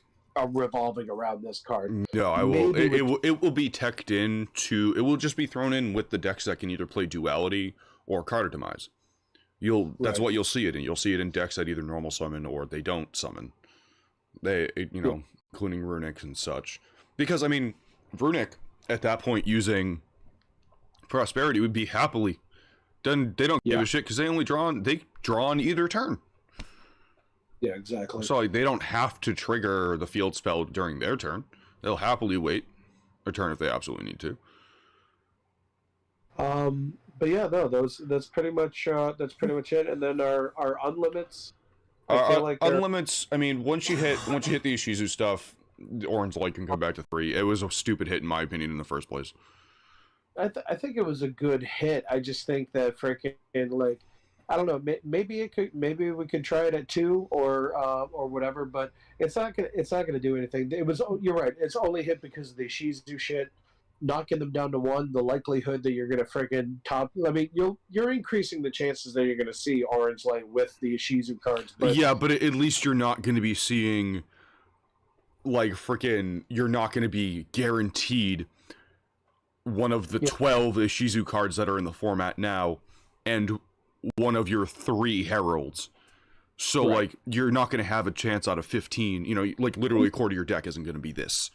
revolving around this card. No, I will. It will be teched in to. It will just be thrown in with the decks that can either play Duality or Card of Demise. That's what you'll see it in. You'll see it in decks that either normal summon or they don't summon. Including Runic and such. Because I mean, Runic at that point using Prosperity would be happily. Then they don't give a shit because they only draw on either turn. Yeah, exactly. So they don't have to trigger the field spell during their turn. They'll happily wait a turn if they absolutely need to. But yeah, no, that's pretty much it. And then our unlimits. I feel like unlimits. I mean, once you hit the Ishizu stuff, the Orange Light can come back to 3. It was a stupid hit in my opinion in the first place. I think it was a good hit. I just think that freaking like. I don't know. Maybe we could try it at 2 or whatever, but it's not gonna do anything. You're right. It's only hit because of the Shizu shit, knocking them down to 1. The likelihood that you're gonna freaking top. I mean, you're increasing the chances that you're gonna see Orange Light with the Shizu cards. But at least you're not gonna be seeing like freaking. You're not gonna be guaranteed one of the 12 Ishizu cards that are in the format now and one of your 3 heralds. So Right. like you're not going to have a chance out of 15. You know, like literally a quarter of your deck isn't going to be this.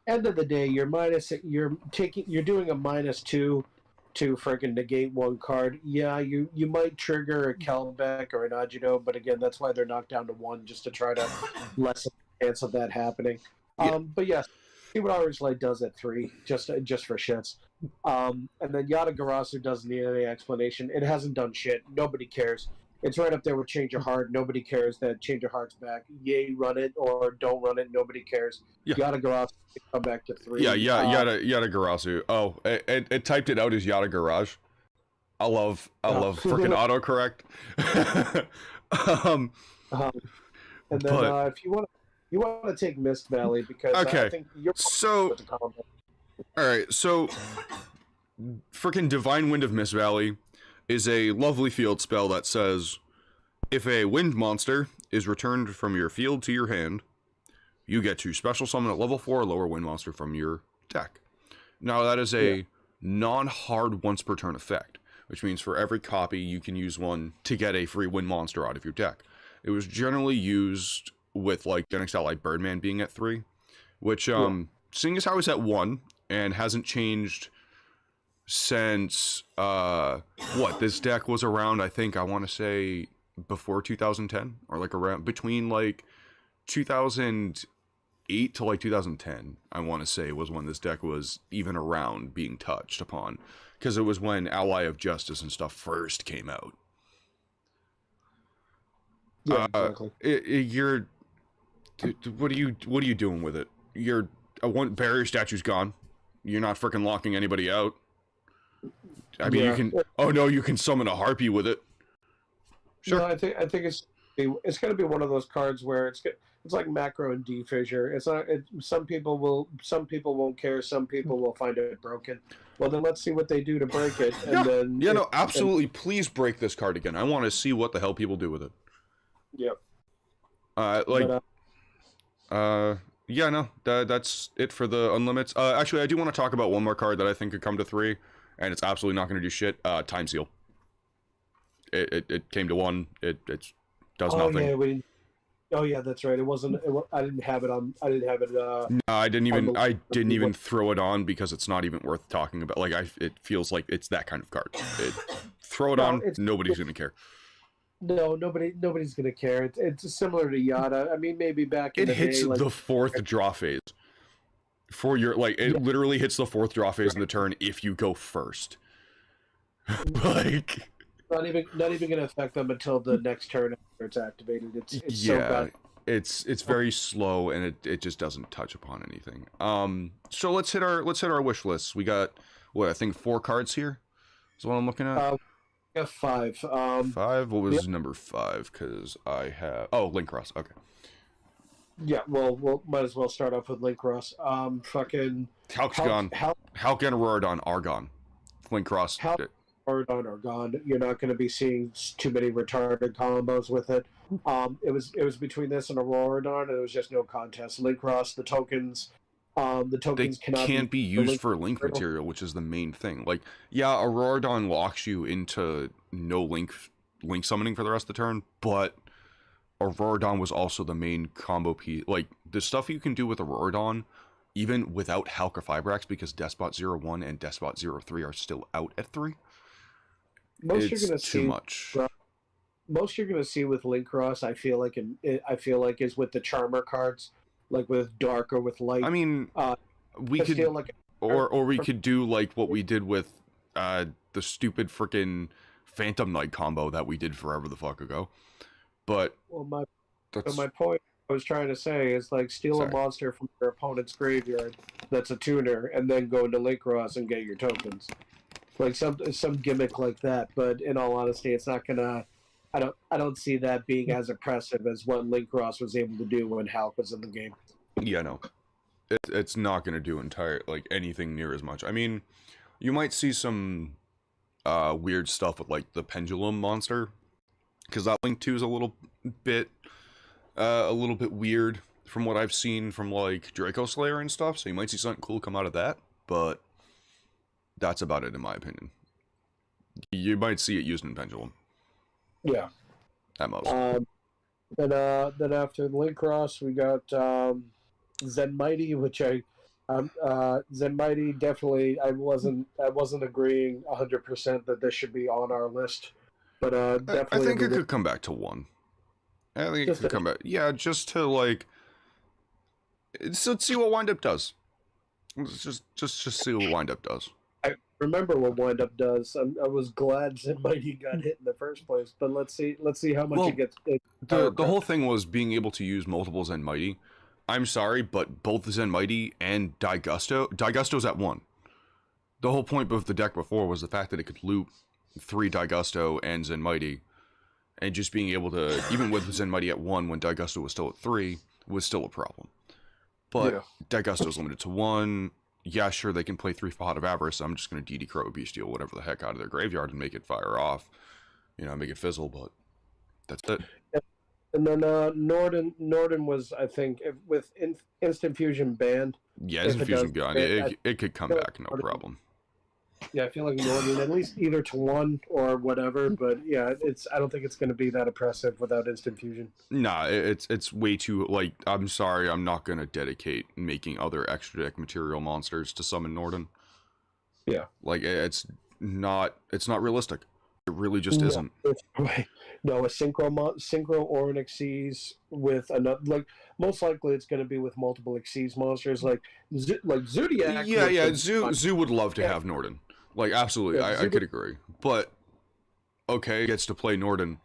End of the day, you're doing a -2 to freaking negate 1 card. Yeah, you might trigger a Kelbeck or an Agito, but again, that's why they're knocked down to 1, just to try to lessen the chance of that happening. Yeah. But yes, see what Orange Light does at 3, just for shits. And then Yata Garasu doesn't need any explanation. It hasn't done shit. Nobody cares. It's right up there with Change of Heart. Nobody cares that Change of Heart's back. Yay, run it or don't run it. Nobody cares. Yeah. Yata Garasu can come back to 3. Yeah, Yata Garasu. Oh, it typed it out as Yata Garage. I love freaking autocorrect. And then if you want to take Mist Valley, because okay. I think you're So all right, so freaking Divine Wind of Mist Valley is a lovely field spell that says, if a wind monster is returned from your field to your hand, you get to special summon a level 4 or lower wind monster from your deck. Now that is a non-hard once per turn effect, which means for every copy you can use one to get a free wind monster out of your deck. It was generally used with like Genex Ally Birdman being at 3, which seeing as how it's at 1 and hasn't changed since this deck was around, I want to say before 2010, or like around between like 2008 to like 2010, I want to say was when this deck was even around being touched upon, because it was when Ally of Justice and stuff first came out. Yeah, exactly. What are you doing with it? One barrier statue's gone. You're not freaking locking anybody out. I mean, you can. Oh no, you can summon a harpy with it. Sure. No, I think it's going to be one of those cards where it's like macro and defissure. It's not. Some people won't care. Some people will find it broken. Well, then let's see what they do to break it, and then absolutely. Please break this card again. I want to see what the hell people do with it. Yep. That's it for the unlimits. Actually, I do want to talk about one more card that I think could come to 3, and it's absolutely not going to do shit. Time Seal. It came to 1. It does nothing. Yeah, that's right. It wasn't. I didn't have it on. I didn't have it. No, I didn't even throw it on because it's not even worth talking about. Like it feels like it's that kind of card. Throw it on. Nobody's gonna care. No, nobody's gonna care. It's similar to Yada. I mean, maybe back in the day, it hits the 4th draw phase for your it literally hits the 4th draw phase in the turn if you go first. Like not even gonna affect them until the next turn after it's activated. It's so bad. It's very slow and it just doesn't touch upon anything. So let's hit our wish lists. We got I think 4 cards here. Is what I'm looking at. Yeah, 5. 5. What was number 5? Because I have Link Cross. Okay. Yeah, well, we'll might as well start off with Link Cross. Fucking Halk's gone. Halk and Auroradon are gone. Link Cross. Halk and Auroradon are gone. You're not going to be seeing too many retarded combos with it. It was between this and Auroradon, and it was just no contest. Link Cross, the tokens. They can't be used for link material, which is the main thing. Like, yeah, Auroradon locks you into no link summoning for the rest of the turn, but Auroradon was also the main combo piece. Like, the stuff you can do with Auroradon, even without Halk or Fibrax, because Despot 01 and Despot 03 are still out at 3. It's too much. Most you're going to see with Link Cross, I feel like is with the Charmer cards. Like with dark or with light. I mean, we could, or we could do like what we did with the stupid freaking Phantom Knight combo that we did forever the fuck ago. But my point I was trying to say is like steal a monster from your opponent's graveyard that's a tuner, and then go into Link Cross and get your tokens. Like some gimmick like that. But in all honesty, it's not gonna. I don't see that being as oppressive as what Link Cross was able to do when Halk was in the game. Yeah, no. It's not going to do anything near as much. I mean, you might see some weird stuff with like the Pendulum monster, because that Link 2 is a little bit weird from what I've seen from like Draco Slayer and stuff. So you might see something cool come out of that, but that's about it in my opinion. You might see it used in Pendulum. Yeah. At most. Then after Link Cross, we got Zen Mighty, which Zen Mighty definitely I wasn't agreeing 100% that this should be on our list, but definitely I think it could come back to 1. I think it could come back. Yeah, just to like, let's see what Wind Up does. Let's just see what Wind Up does. I remember what Wind Up does. I was glad Zen Mighty got hit in the first place, but let's see how much it gets. The whole thing was being able to use multiple Zen Mighty. I'm sorry, but both Zen Mighty and Daigusto's at 1. The whole point of the deck before was the fact that it could loop 3 Daigusto and Zen Mighty, and just being able to, even with Zen Mighty at 1 when Daigusto was still at 3, was still a problem. But Daigusto's limited to 1. Yeah, sure, they can play 3 Pot of Avarice. I'm just going to DD Crow, Bestial, whatever the heck out of their graveyard and make it fire off. You know, make it fizzle, but that's it. And then Norden was, I think, with Instant Fusion banned. Yeah, Instant Fusion banned. It could come back, no problem. Yeah, I feel like Norden, at least either to 1 or whatever, but yeah, I don't think it's going to be that oppressive without Instant Fusion. Nah, it's way too, like, I'm sorry, I'm not going to dedicate making other extra deck material monsters to summon Norden. Yeah. Like, it's not realistic. It really just isn't. No, a synchro or an Xyz with another, like, most likely it's going to be with multiple Xyz monsters, like Zodiac. Yeah, Zoo would love to have Norden. Like, absolutely, I could agree. But, okay, gets to play Norden.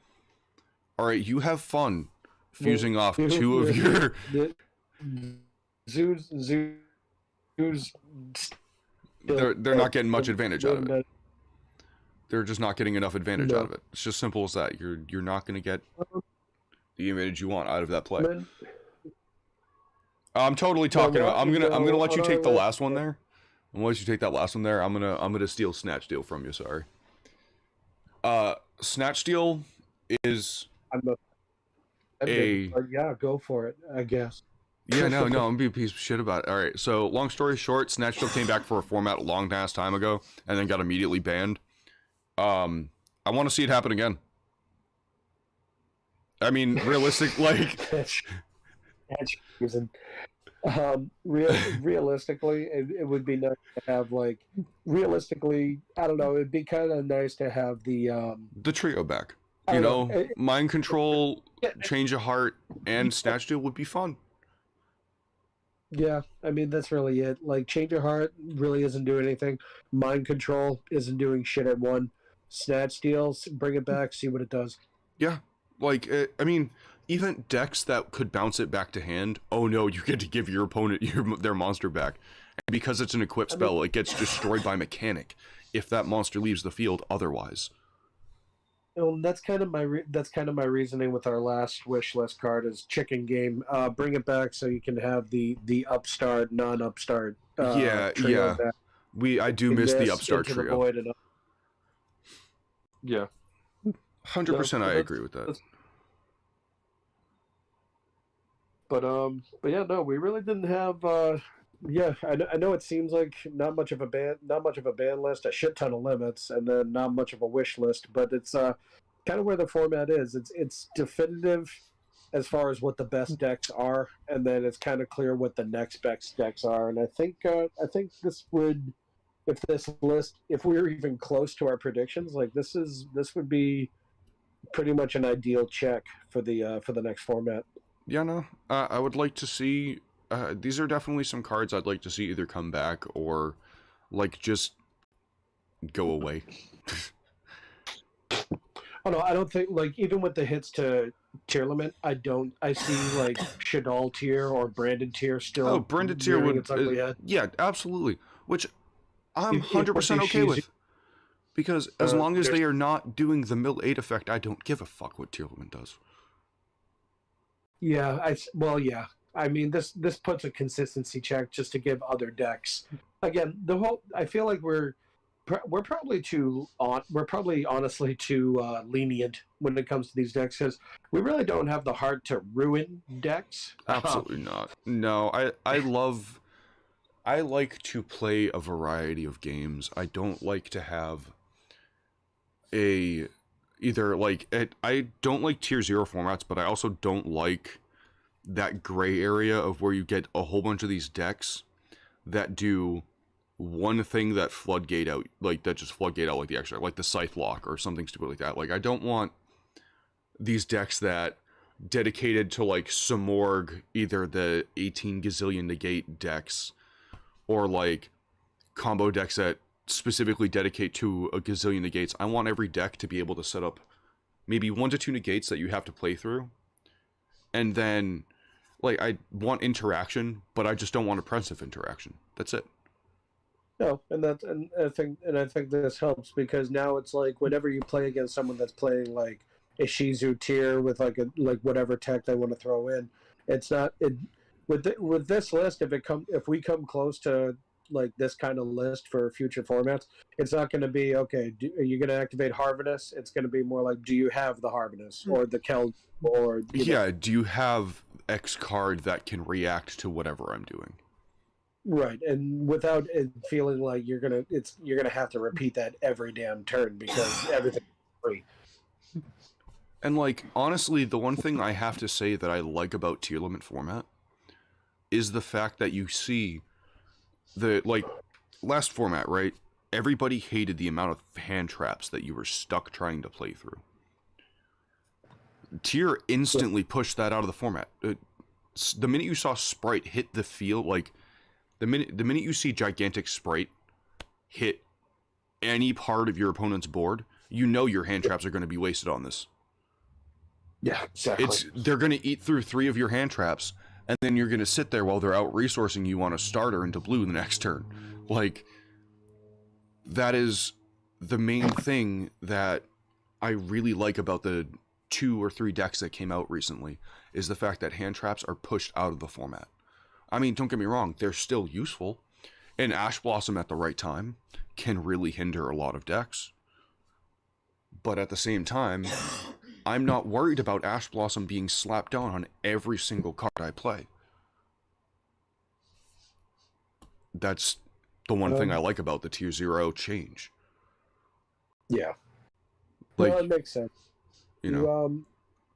Alright, you have fun fusing off 2 of your... Zoo's they're not getting much advantage out of it. They're just not getting enough advantage out of it. It's just simple as that. You're not going to get the advantage you want out of that play. I'm totally talking about. I'm gonna let you take the last one there. I'm gonna let you take that last one there. I'm gonna steal Snatch Steal from you. Sorry. Snatch Steal is yeah, go for it, I guess. Yeah, no, I'm gonna be a piece of shit about it. All right, so long story short, Snatch Steal came back for a format a long ass time ago, and then got immediately banned. I want to see it happen again. I mean, realistic, like... realistically, it would be nice to have, like, realistically, I don't know, it'd be kind of nice to have the trio back. You know, Mind Control, Change of Heart, and Snatch Steal would be fun. Yeah, I mean, that's really it. Like, Change of Heart really isn't doing anything. Mind Control isn't doing shit at 1. Snatch Steal, bring it back, see what it does. Yeah, like, I mean, even decks that could bounce it back to hand, oh no, you get to give your opponent their monster back. And because it's an equipped spell, it gets destroyed by mechanic if that monster leaves the field otherwise. Well, that's kind of my reasoning with our last wish list card is Chicken Game. Bring it back so you can have the upstart, non-upstart. Yeah. Back. I do miss the upstart trio. Yeah, 100%. I agree with that. But yeah, no, we really didn't have. Yeah, I know it seems like not much of a ban list, a shit ton of limits, and then not much of a wish list. But it's kind of where the format is. It's definitive as far as what the best decks are, and then it's kind of clear what the next best decks are. And I think this would, if we were even close to our predictions, like this would be pretty much an ideal check for the next format. Yeah, no, I would like to see. These are definitely some cards I'd like to see either come back or, like, just go away. Oh no, I don't think, like, even with the hits to tier limit, I see, like, Shadal tier or Branded tier still. Oh, Branded tier would, yeah, absolutely. Which I'm 100% okay with. Because as long as they are not doing the Mill 8 effect, I don't give a fuck what tier limit does. Yeah, yeah. I mean, this puts a consistency check just to give other decks. Again, I feel like we're probably honestly too lenient when it comes to these decks because we really don't have the heart to ruin decks. Absolutely not. No, I like to play a variety of games. I don't like to have a either like I don't like tier 0 formats, but I also don't like that gray area of where you get a whole bunch of these decks that do one thing that floodgate out, like that just floodgate out like the extra, like the Scythe Lock or something stupid like that. Like I don't want these decks that dedicated to like Samorg, either the 18 gazillion negate decks or like combo decks that specifically dedicate to a gazillion negates. I want every deck to be able to set up maybe 1 to 2 negates that you have to play through, and then like I want interaction, but I just don't want oppressive interaction. That's it. No, and I think this helps because now it's like whenever you play against someone that's playing like a Shizu tier with like whatever tech they want to throw in, it's not it with this list. If we come close to like this kind of list for future formats, it's not going to be okay. Are you going to activate Harvest? It's going to be more like, do you have the Harvest or the Kel or yeah? Do you have X card that can react to whatever I'm doing? Right, and without it feeling like you're gonna have to repeat that every damn turn because everything's free. And like honestly, the one thing I have to say that I like about tier limit format is the fact that you see the like last format, right? Everybody hated the amount of hand traps that you were stuck trying to play through. Tier instantly pushed that out of the format. The minute you saw Sprite hit the field, like the minute you see gigantic Sprite hit any part of your opponent's board, you know your hand traps are going to be wasted on this. Yeah, exactly. They're going to eat through 3 of your hand traps, and then you're going to sit there while they're out resourcing you on a starter into blue the next turn. Like, that is the main thing that I really like about the 2 or 3 decks that came out recently, is the fact that hand traps are pushed out of the format. I mean, don't get me wrong, they're still useful, and Ash Blossom at the right time can really hinder a lot of decks. But at the same time, I'm not worried about Ash Blossom being slapped down on every single card I play. That's the one thing I like about the tier 0 change. Yeah. Like, well, it makes sense. You know,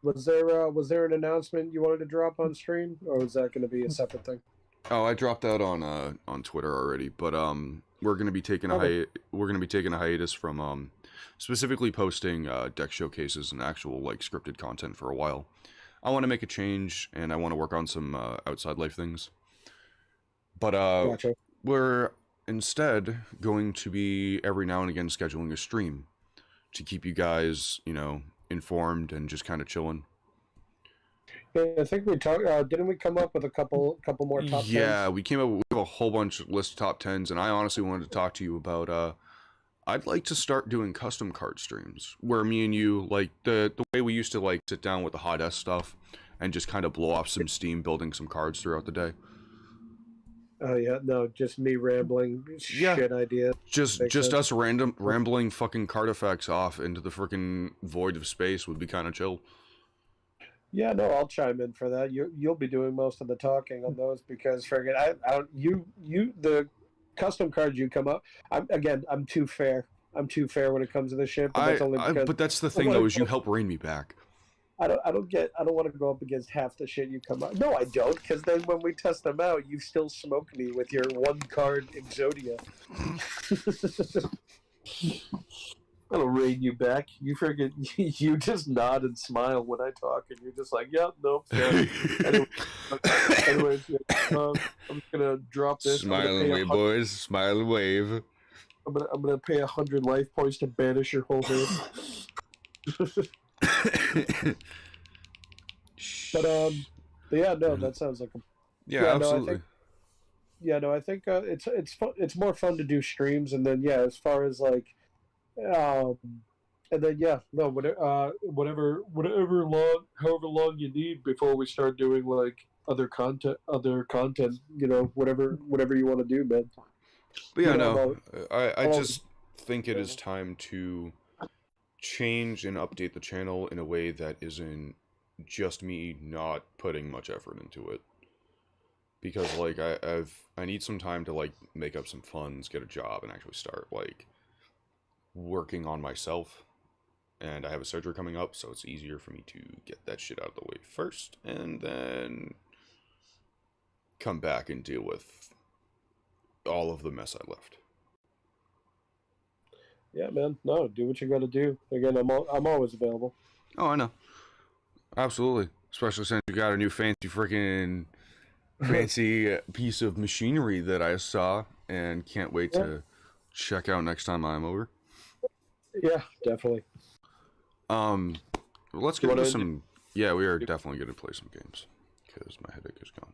was there an announcement you wanted to drop on stream, or was that going to be a separate thing? Oh, I dropped that on Twitter already, but we're gonna be taking a hiatus from specifically posting deck showcases and actual like scripted content for a while. I want to make a change, and I want to work on some outside life things. But Gotcha. We're instead going to be every now and again scheduling a stream to keep you guys, you know, informed and just kind of chilling. Yeah, I think we talked. Didn't we come up with a couple more top 10s? Yeah, we came up with a whole bunch of list of top 10s, and I honestly wanted to talk to you about. I'd like to start doing custom card streams where me and you, like the way we used to like sit down with the hot S stuff and just kind of blow off some steam building some cards throughout the day. Oh yeah, no, just me rambling shit ideas. Just us rambling fucking card effects off into the freaking void of space would be kind of chill. Yeah, no, I'll chime in for that. You'll be doing most of the talking on those because friggin' the custom cards you come up. I'm too fair. I'm too fair when it comes to this shit. But that's only because but that's the thing though, is you help rein me back. I don't want to go up against half the shit you come up. No, I don't, because then when we test them out, you still smoke me with your 1-card Exodia. I don't rein you back. You friggin' you just nod and smile when I talk, and you're just like, "Yep, nope." Anyways, I'm just gonna drop this. Smile and wave, boys. Smile and wave. I'm gonna pay 100 life points to banish your whole day. But yeah, no, that sounds like absolutely. I think it's fun, it's more fun to do streams, and then as far as like. And then whatever however long you need before we start doing like other content, you know, whatever you want to do, man. But yeah, no, I just think it is time to change and update the channel in a way that isn't just me not putting much effort into it, because like I need some time to like make up some funds, get a job, and actually start like working on myself and I have a surgery coming up, so it's easier for me to get that shit out of the way first, and then come back and deal with all of the mess I left. Yeah, man. No, do what you got to do. Again, I'm always available. Oh, I know. Absolutely. Especially since you got a new fancy piece of machinery that I saw and can't wait to check out next time I'm over. Yeah, definitely. Let's get into some. Yeah, we are definitely going to play some games because my headache is gone.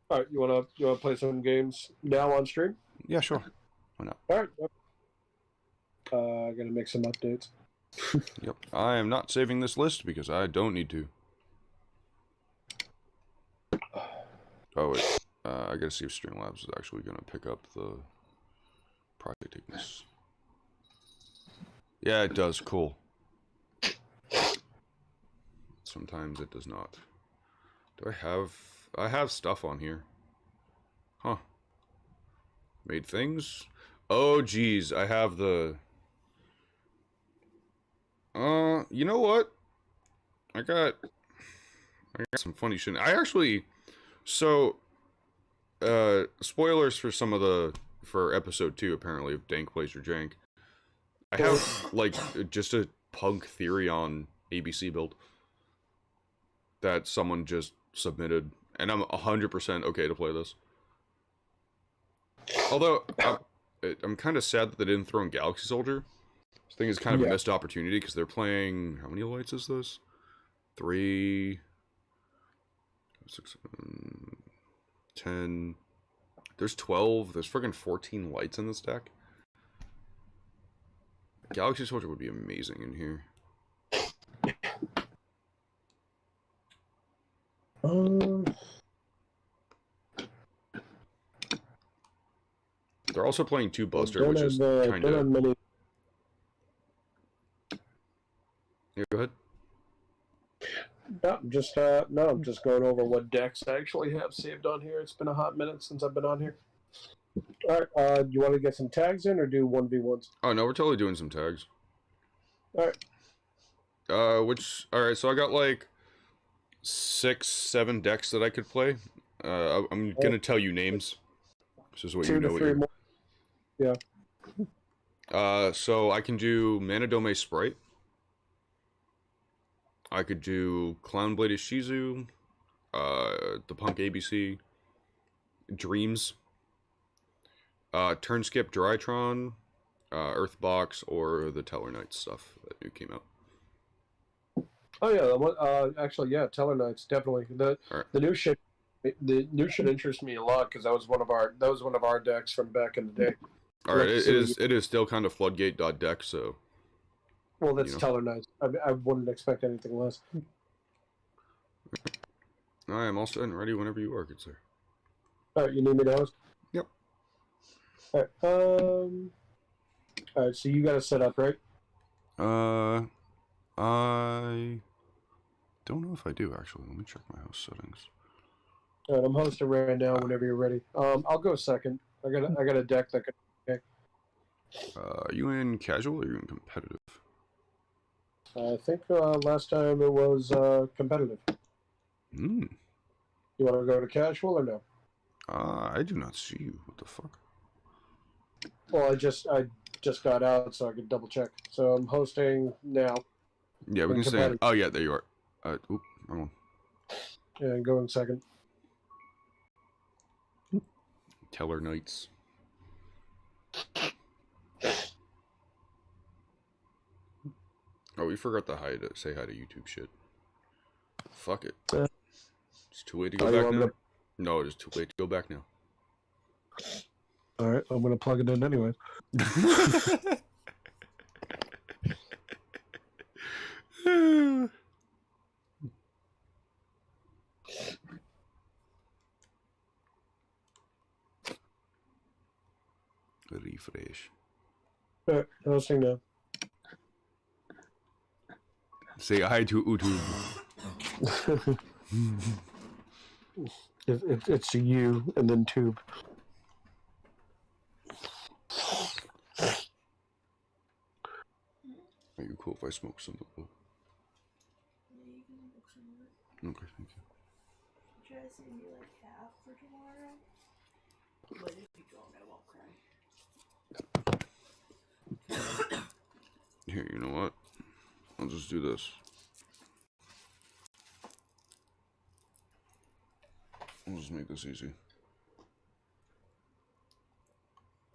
All right, you wanna play some games now on stream? Yeah, sure. Why not? All right. Gonna make some updates. Yep. I am not saving this list because I don't need to. Oh wait. I gotta see if Streamlabs is actually gonna pick up the project Ignis. Yeah, it does. Cool. Sometimes it does not. Do I have stuff on here? Huh. Made things? Oh geez, I have the you know what? I got some funny shit. I actually spoilers for episode 2 apparently of Dank Plays Your Jank. I have like just a punk theory on ABC build that someone just submitted, and I'm 100% okay to play this. Although I'm kind of sad that they didn't throw in Galaxy Soldier. I think it's kind of a missed opportunity because they're playing. How many lights is this? 3, 6, 7, 10. There's 12. There's friggin' 14 lights in this deck. Galaxy Soldier would be amazing in here. They're also playing 2 Buster, which is kind of. Yeah, go ahead. No, I'm just going over what decks I actually have saved on here. It's been a hot minute since I've been on here. All right, you want to get some tags in or do 1v1s? Oh no, we're totally doing some tags. All right. All right, so I got like 6, 7 decks that I could play. I'm gonna tell you names. This is what 2 you know. to 3 more. Yeah. So I can do Manadome Sprite. I could do Clownbladed Shizu, the Punk ABC, Dreams, Turnskip Drytron, Earthbox, or the Teller Knights stuff that new came out. Oh yeah, actually yeah, Teller Knights definitely. The new shit interests me a lot because that was one of our decks from back in the day. All right, it is still kind of floodgate.deck, so. Well, that's Teller Knights. I wouldn't expect anything less. I am all set and ready whenever you are, good sir. All right, you need me to host? Yep. All right. All right. So you got to set up, right? I don't know if I do actually. Let me check my host settings. All right, I'm hosting right now. Whenever you're ready. I'll go second. I got a deck that can. Okay. Are you in casual or are you in competitive? I think last time it was competitive. You want to go to casual or no? I do not see you. What the fuck? Well, I just got out, so I could double check. So I'm hosting now. Yeah, we can stay. Oh yeah, there you are. Wrong one. Yeah, going second. Teller Knights. Oh, we forgot to say hi to YouTube shit. Fuck it. It's too late to go back now. No, it is too late to go back now. All right, I'm gonna plug it in anyway. Refresh. All right, hosting now. Say hi to YouTube. It's a U and then tube. Are you cool? I smoke some of it. Yeah, you can book some of it. Okay, thank you. Should I send you like half for tomorrow? But if you don't, I won't cry. Here, you know what? I'll just do this. I'll just make this easy.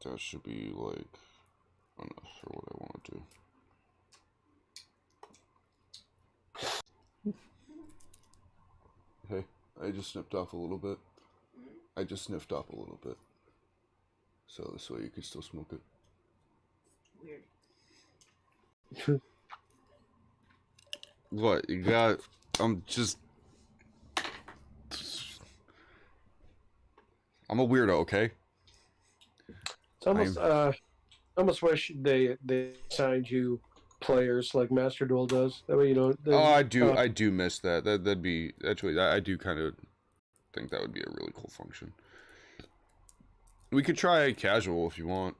That should be like enough for what I want to do. Hey, I just snipped off a little bit. I just sniffed off a little bit. So this way you can still smoke it. Weird. What? You got... I'm just... I'm a weirdo, okay? It's almost, I almost wish they assigned you players like Master Duel does. That way you don't... Oh, I do miss that. That'd be... Actually, I do kind of think that would be a really cool function. We could try casual if you want.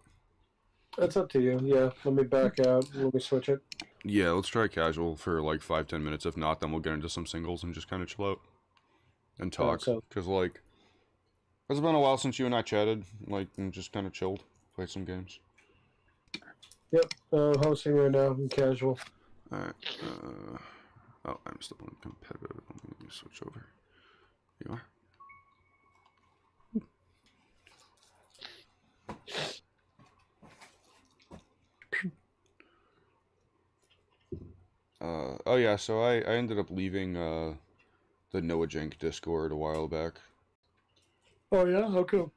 That's up to you. Yeah, let me back out. Let me switch it. Yeah, let's try casual for like 5-10 minutes. If not, then we'll get into some singles and just kind of chill out and talk. Because like, it's been a while since you and I chatted, like, and just kind of chilled, played some games. Yep, hosting right now in casual. All right. Oh, I'm still on competitive. Let me switch over. You are. Oh yeah, so I ended up leaving the Noah Jank Discord a while back. Oh yeah, how come?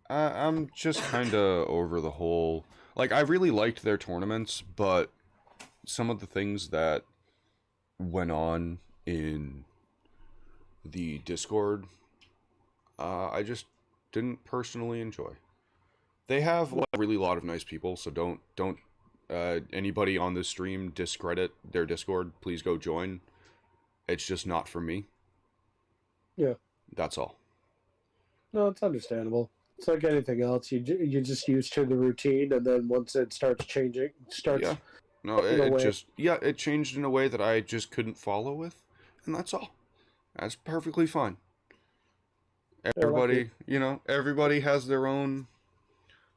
I'm just kind of over the whole... Like, I really liked their tournaments, but some of the things that went on in the Discord, I just didn't personally enjoy. They have a really lot of nice people, so don't anybody on this stream discredit their Discord. Please go join. It's just not for me. Yeah. That's all. No, it's understandable. It's like anything else. You're just used to the routine, and then once it starts changing, Yeah. No, it changed in a way that I just couldn't follow with, and that's all. That's perfectly fine. Everybody, everybody has their own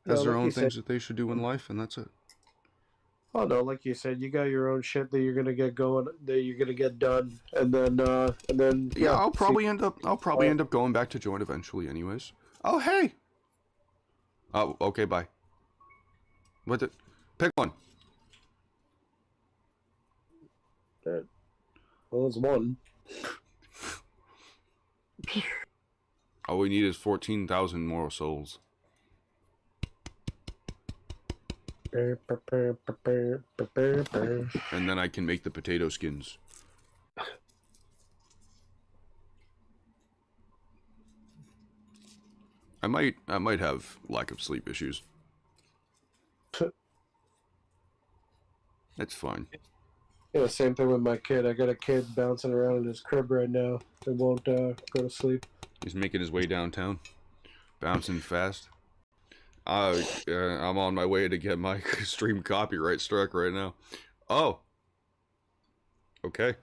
things that they should do in life, and that's it. Oh no, like you said, you got your own shit that you're gonna get going, that you're gonna get done, and then yeah, I'll probably end up going back to join eventually, anyways. Oh hey. Oh, okay, bye. Pick one. Well, it's one. All we need is 14,000 more souls. And then I can make the potato skins. I might have lack of sleep issues. That's fine. Yeah, same thing with my kid. I got a kid bouncing around in his crib right now. He won't go to sleep. He's making his way downtown, bouncing fast. I'm on my way to get my stream copyright struck right now. Oh. Okay.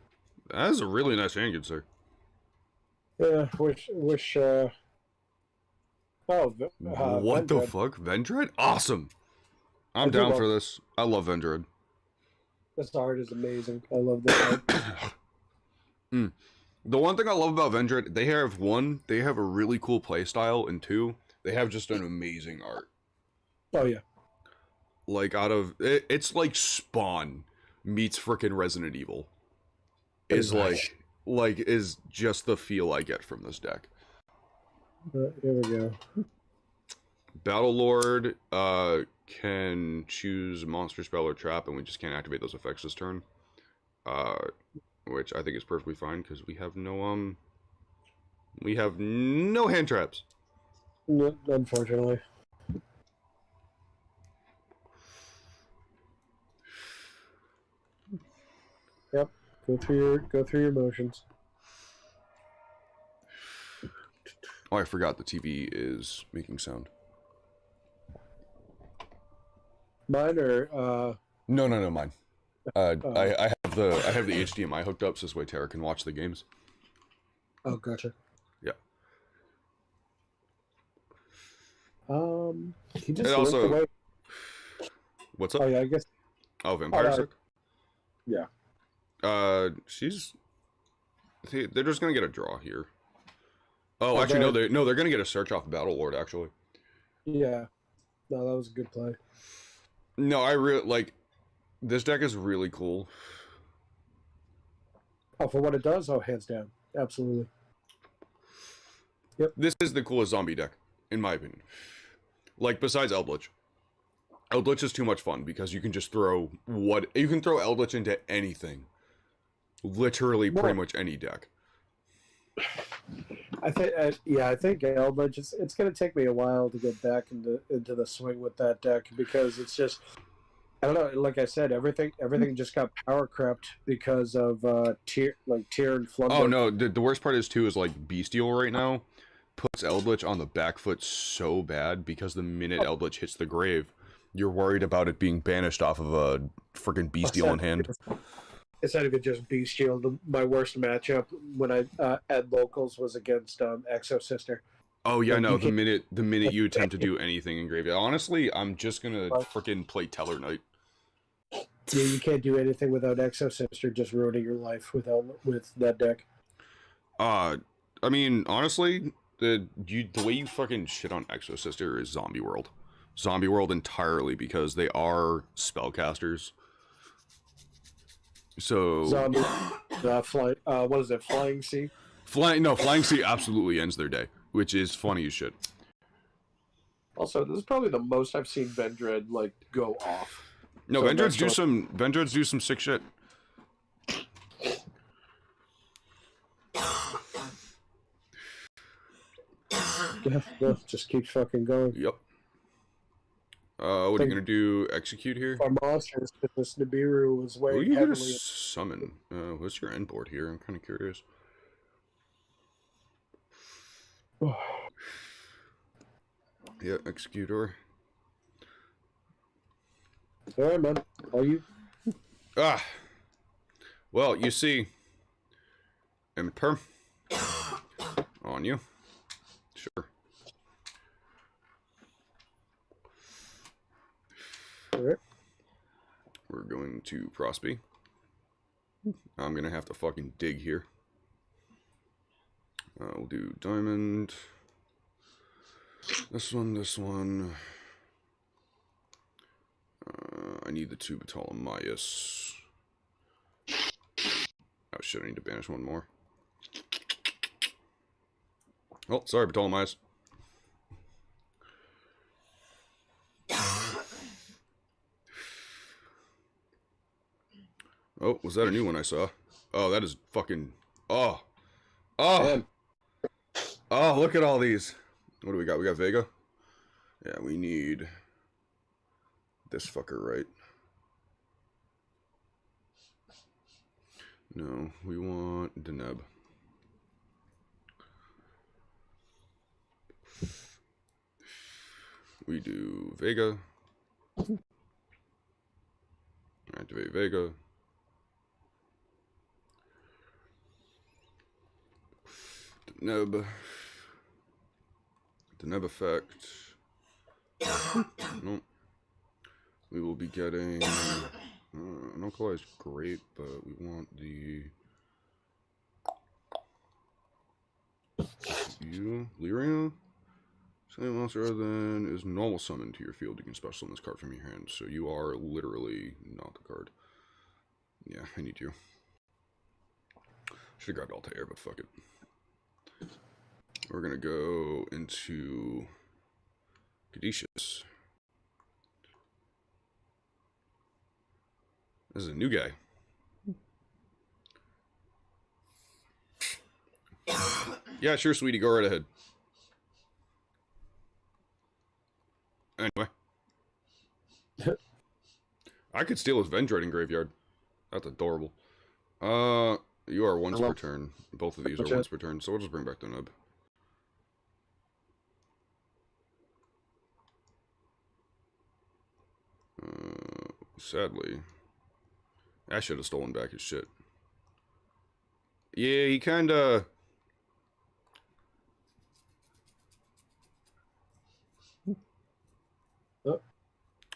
That's a really nice handgun, sir. Yeah, wish, what Vendred. The fuck? Vendred? Awesome! I'm down for this. I love Vendred. This art is amazing. I love this art. The one thing I love about Vendred, they have a really cool playstyle, and two, they have just an amazing art. Oh yeah. Like it's like Spawn meets frickin' Resident Evil. Is is just the feel I get from this deck. Here we go. Battlelord can choose monster spell or trap, and we just can't activate those effects this turn. Which I think is perfectly fine because we have no hand traps. No, unfortunately. Yep. Go through your motions. Oh, I forgot the TV is making sound. Mine or No, mine. I have the HDMI hooked up so this way Tara can watch the games. Oh, gotcha. Yeah. He just And looked also, away. what's up? Oh yeah, I guess. Oh, Vampire Sick? Yeah. They're just gonna get a draw here. Oh, Oh, actually, they're gonna get a search off Battle Lord, actually. Yeah. No, that was a good play. No, I really, like, this deck is really cool. Oh, for what it does? Oh, hands down. Absolutely. Yep. This is the coolest zombie deck, in my opinion. Like, besides Eldritch. Eldritch is too much fun, because you can just throw you can throw Eldritch into anything. Literally, pretty much any deck. I think Eldritch. It's going to take me a while to get back into the swing with that deck because it's just I don't know. Like I said, everything just got power crept because of Tyr and Flunder. Oh no, the worst part is too is like Bestial right now puts Eldritch on the back foot so bad because the minute Eldritch hits the grave, you're worried about it being banished off of a freaking Bestial in hand. It's not even just Bestial. My worst matchup when I at locals was against Exo Sister. Oh yeah, no. The minute you attempt to do anything in graveyard, honestly, I'm just gonna freaking play Teller Knight. Yeah, you can't do anything without Exo Sister just ruining your life with that deck. I mean, honestly, the way you fucking shit on Exo Sister is Zombie World. Zombie World entirely because they are spellcasters. So Zombie, what is it? Flying Sea. Flying Sea absolutely ends their day, which is funny as shit. Also, this is probably the most I've seen Vendread like go off. No, so Vendreads do some sick shit. Yeah, just keep fucking going. Yep. What are you gonna do? Execute here? Our monsters, this Nibiru was way. Who are you heavily... gonna summon? What's your end board here? I'm kind of curious. Yeah, Executor. Alright, man. Are you? Well, you see, Imperm on you. Sure. Alright. We're going to Prosby. I'm gonna have to fucking dig here. We'll do Diamond. This one. I need the 2 Ptolemaios. Oh shit, I need to banish one more. Oh, sorry, Ptolemaios. Oh, was that a new one I saw? Oh, that is fucking... Oh! Oh! Oh, look at all these. What do we got? We got Vega? Yeah, we need... this fucker, right? No, we want Deneb. We do Vega. Activate Vega. Deneb. Deneb effect. Nope. We will be getting... Nocula is great, but we want the... Lyria? Same monster other than is normal summon to your field. You can special summon this card from your hand. So you are literally not the card. Yeah, I need you. Should have grabbed Altair, but fuck it. We're gonna go into Caduceus. This is a new guy. Yeah, sure, sweetie. Go right ahead. Anyway. I could steal his Vendread in Graveyard. That's adorable. You are once per turn. Both of these are once per turn, so we'll just bring back the nub. Sadly, I should have stolen back his shit. Yeah, he kinda...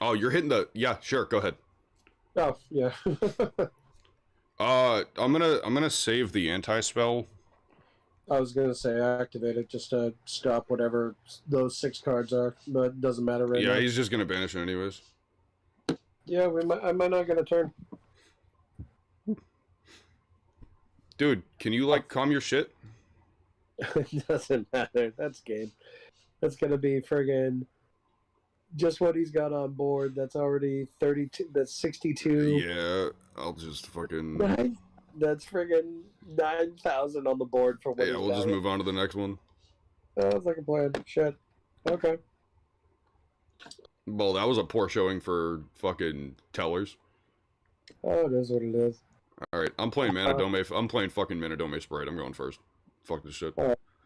Oh, you're hitting the... Yeah, sure, go ahead. Oh, yeah. I'm gonna save the anti-spell. I was gonna say activate it just to stop whatever those 6 cards are, but it doesn't matter right now. Yeah, he's just gonna banish it anyways. Yeah, I might not get a turn. Dude, can you, like, calm your shit? It doesn't matter. That's game. That's gonna be friggin' just what he's got on board. That's already 32. That's 62. Yeah, I'll just fucking... That's friggin' 9,000 on the board for what Yeah, he's we'll just got. move on to the next one. Sounds like a plan. Shit. Okay. Well, that was a poor showing for fucking tellers. Oh, it is what it is. Alright, I'm playing Manadome. I'm playing fucking Manadome Sprite. I'm going first. Fuck this shit.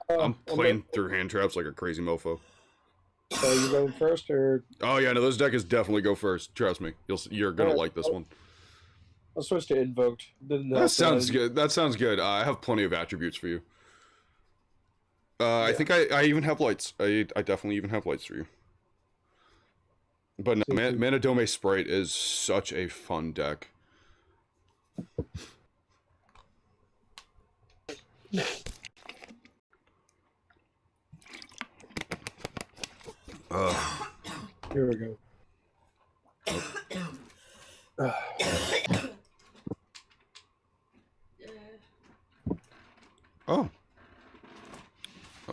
I'm playing through hand traps like a crazy mofo. So you going first, or Oh yeah, no, this deck is definitely go first. Trust me, you're gonna Alright, like this one. I was supposed to invoked? That sounds good. That sounds good. I have plenty of attributes for you. I think I even have lights. I definitely even have lights for you. But no, Manadome Sprite is such a fun deck. Here we go. Oh.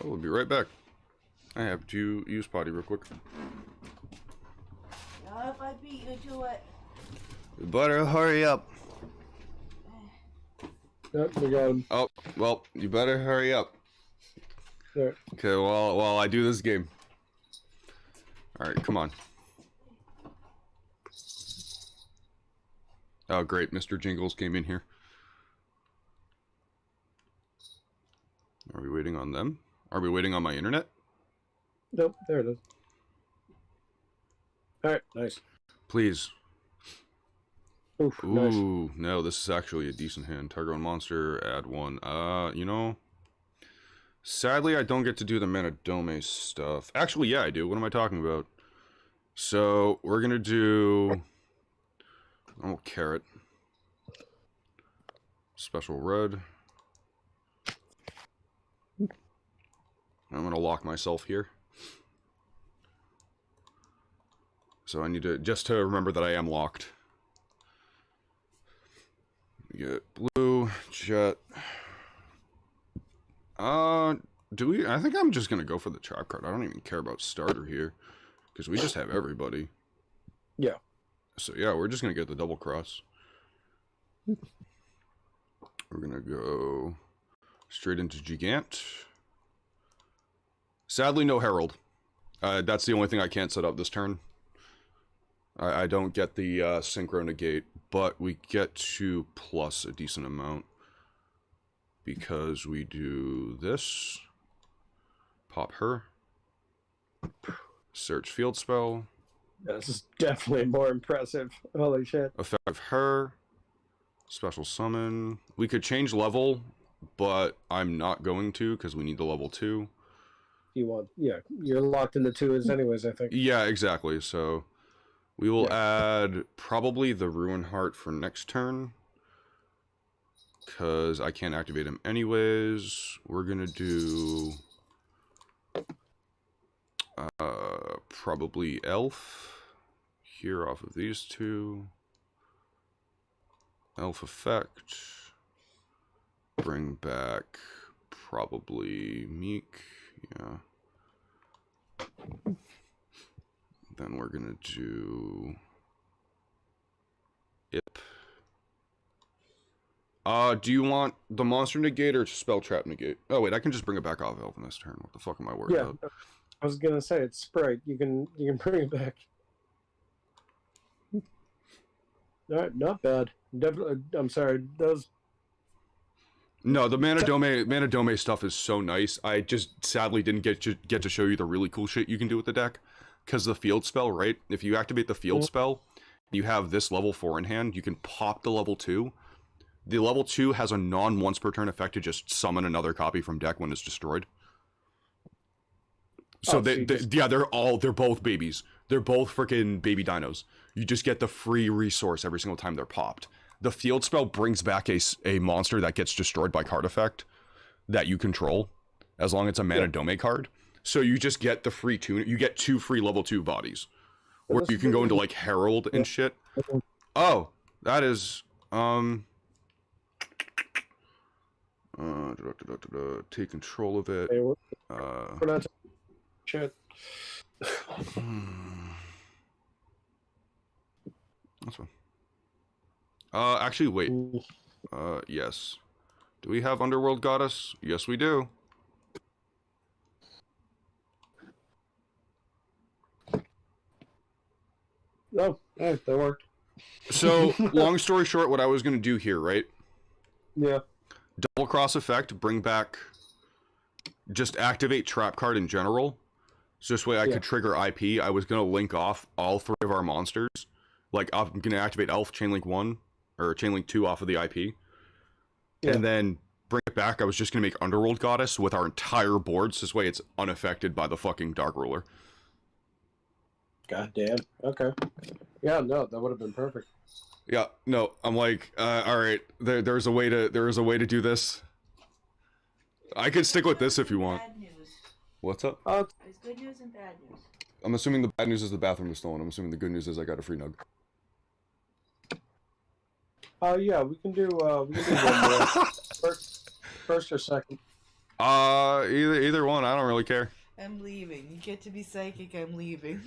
We'll be right back. I have to use potty real quick. Now if I beat you to it. You better hurry up. Yep, we got him. Oh, well, you better hurry up. There. Okay, while I do this game. Alright, come on. Oh, great. Mr. Jingles came in here. Are we waiting on them? Are we waiting on my internet? Nope, there it is. Alright, nice. Please. Oof, nice. Ooh, no, this is actually a decent hand. Target one monster, add one. You know... Sadly, I don't get to do the Manadome stuff. Actually, yeah, I do. What am I talking about? So, we're gonna do... Oh, carrot. Special red. I'm gonna lock myself here. So I need to, just to remember that I am locked. We get blue, jet. Do we, I think I'm just gonna go for the trap card. I don't even care about starter here. Because we just have everybody. Yeah. So yeah, we're just gonna get the double cross. We're gonna go straight into Gigant. Sadly, no Herald. That's the only thing I can't set up this turn. I don't get the Synchro Negate, but we get to plus a decent amount. Because we do this. Pop her. Search field spell. This is definitely more impressive. Holy shit. Effect her. Special summon. We could change level, but I'm not going to because we need the level 2. You want, yeah, you're locked into 2s anyways, I think. Yeah, exactly. So we will add probably the Ruin Heart for next turn. Because I can't activate him anyways. We're going to do probably Elf here off of these two. Elf effect. Bring back probably Meek. Yeah. Then we're going to do Ip. Do you want the monster negate or spell trap negate? Oh wait, I can just bring it back off Elf in this turn. What the fuck am I worried about? I was gonna say it's Sprite. You can bring it back. Alright, not bad. Definitely. I'm sorry. Those. No, the Manadome stuff is so nice. I just sadly didn't get to show you the really cool shit you can do with the deck. Because the field spell, right? If you activate the field spell, you have this level 4 in hand, you can pop the level 2. The level 2 has a non-once per turn effect to just summon another copy from deck when it's destroyed. So they're both babies. They're both freaking baby dinos. You just get the free resource every single time they're popped. The field spell brings back a monster that gets destroyed by card effect that you control, as long as it's a mana dome card. So you just get the free tune. You get 2 free level 2 bodies, where you can go into like Herald and shit. Oh, that is take control of it. We're not shit. That's fine. Actually, wait. Yes. Do we have Underworld Goddess? Yes, we do. Oh, hey, that worked. So, long story short, what I was going to do here, right? Yeah. Double cross effect, bring back... Just activate trap card in general. So this way I could trigger IP. I was going to link off all 3 of our monsters. Like, I'm going to activate Elf, Chainlink 1, or Chainlink 2 off of the IP. Yeah. And then bring it back. I was just going to make Underworld Goddess with our entire board. So this way it's unaffected by the fucking Dark Ruler. God damn. Okay. Yeah, no, that would have been perfect. Yeah, no, I'm like, all right, there's a way to do this. I could stick with this if you want. Bad news. What's up? There's good news and bad news. I'm assuming the bad news is the bathroom was stolen. I'm assuming the good news is I got a free nug. Yeah, we can do one more. First or second. Either one. I don't really care. I'm leaving. You get to be psychic. I'm leaving.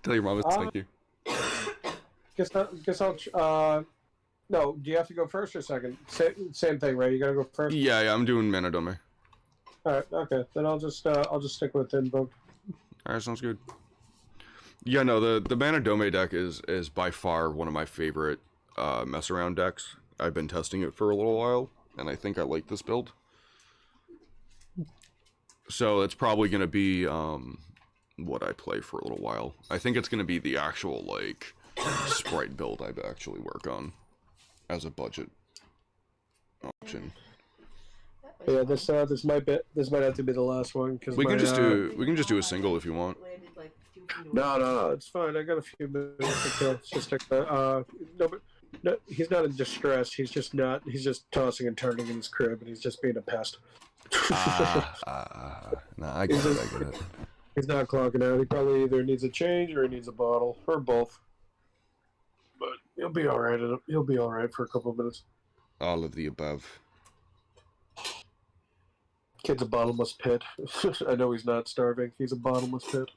Tell your mom thank you. Guess I'll. No, do you have to go first or second? Same thing, right? You gotta go first. Yeah, I'm doing Mana Dome. All right, okay. Then I'll just stick with Invoke. All right, sounds good. Yeah, no, the Mana Dome deck is by far one of my favorite mess around decks. I've been testing it for a little while, and I think I like this build. So it's probably gonna be what I play for a little while. I think it's gonna be the actual like sprite build I actually work on as a budget option. Yeah, this might have to be the last one because we can just do a single if you want. No, it's fine. I got a few minutes to kill. It's just no, he's not in distress. He's just tossing and turning in his crib, and he's just being a pest. No, I get it. He's not clocking out. He probably either needs a change or he needs a bottle or both. But he'll be all right. He'll be all right for a couple of minutes. All of the above. Kid's a bottomless pit. I know he's not starving. He's a bottomless pit.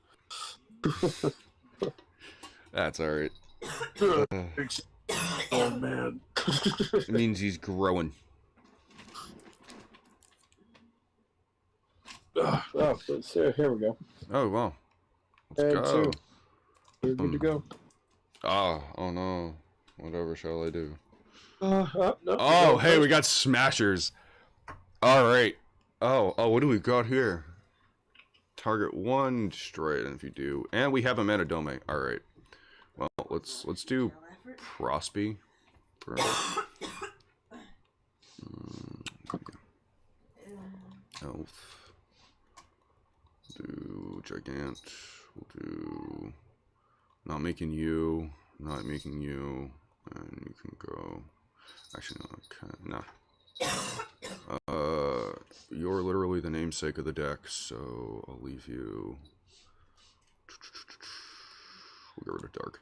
That's all right. Oh man. It means he's growing. Here we go. Oh wow. Let's go. 2. You're good to go. Oh no. Whatever shall I do? No, hey, we got smashers. All right. Oh, what do we got here? Target 1, destroy it, and if you do, and we have a Mana Dome. All right. Well, let's do Prosby. Elf. Do Gigant. We'll do not making you, and you can go. Actually, no, you're literally the namesake of the deck, so I'll leave you. We'll get rid of Dark.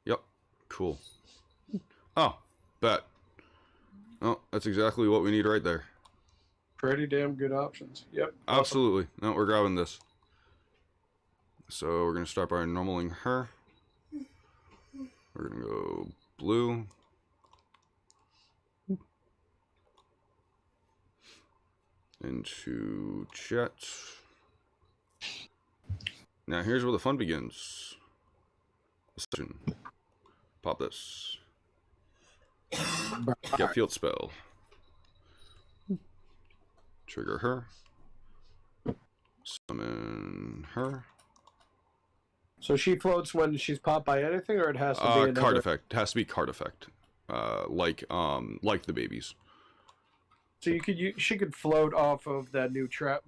Yep, cool. Oh, bet. Oh, that's exactly what we need right there. Pretty damn good options. Yep. Absolutely. No, we're grabbing this. So we're going to start by normaling her. We're going to go blue. Into Jet. Now here's where the fun begins. Pop this. Get field spell. Trigger her. Summon her. So she floats when she's popped by anything, or it has to be another... Card effect. It has to be card effect. Like the babies. So she could float off of the new trap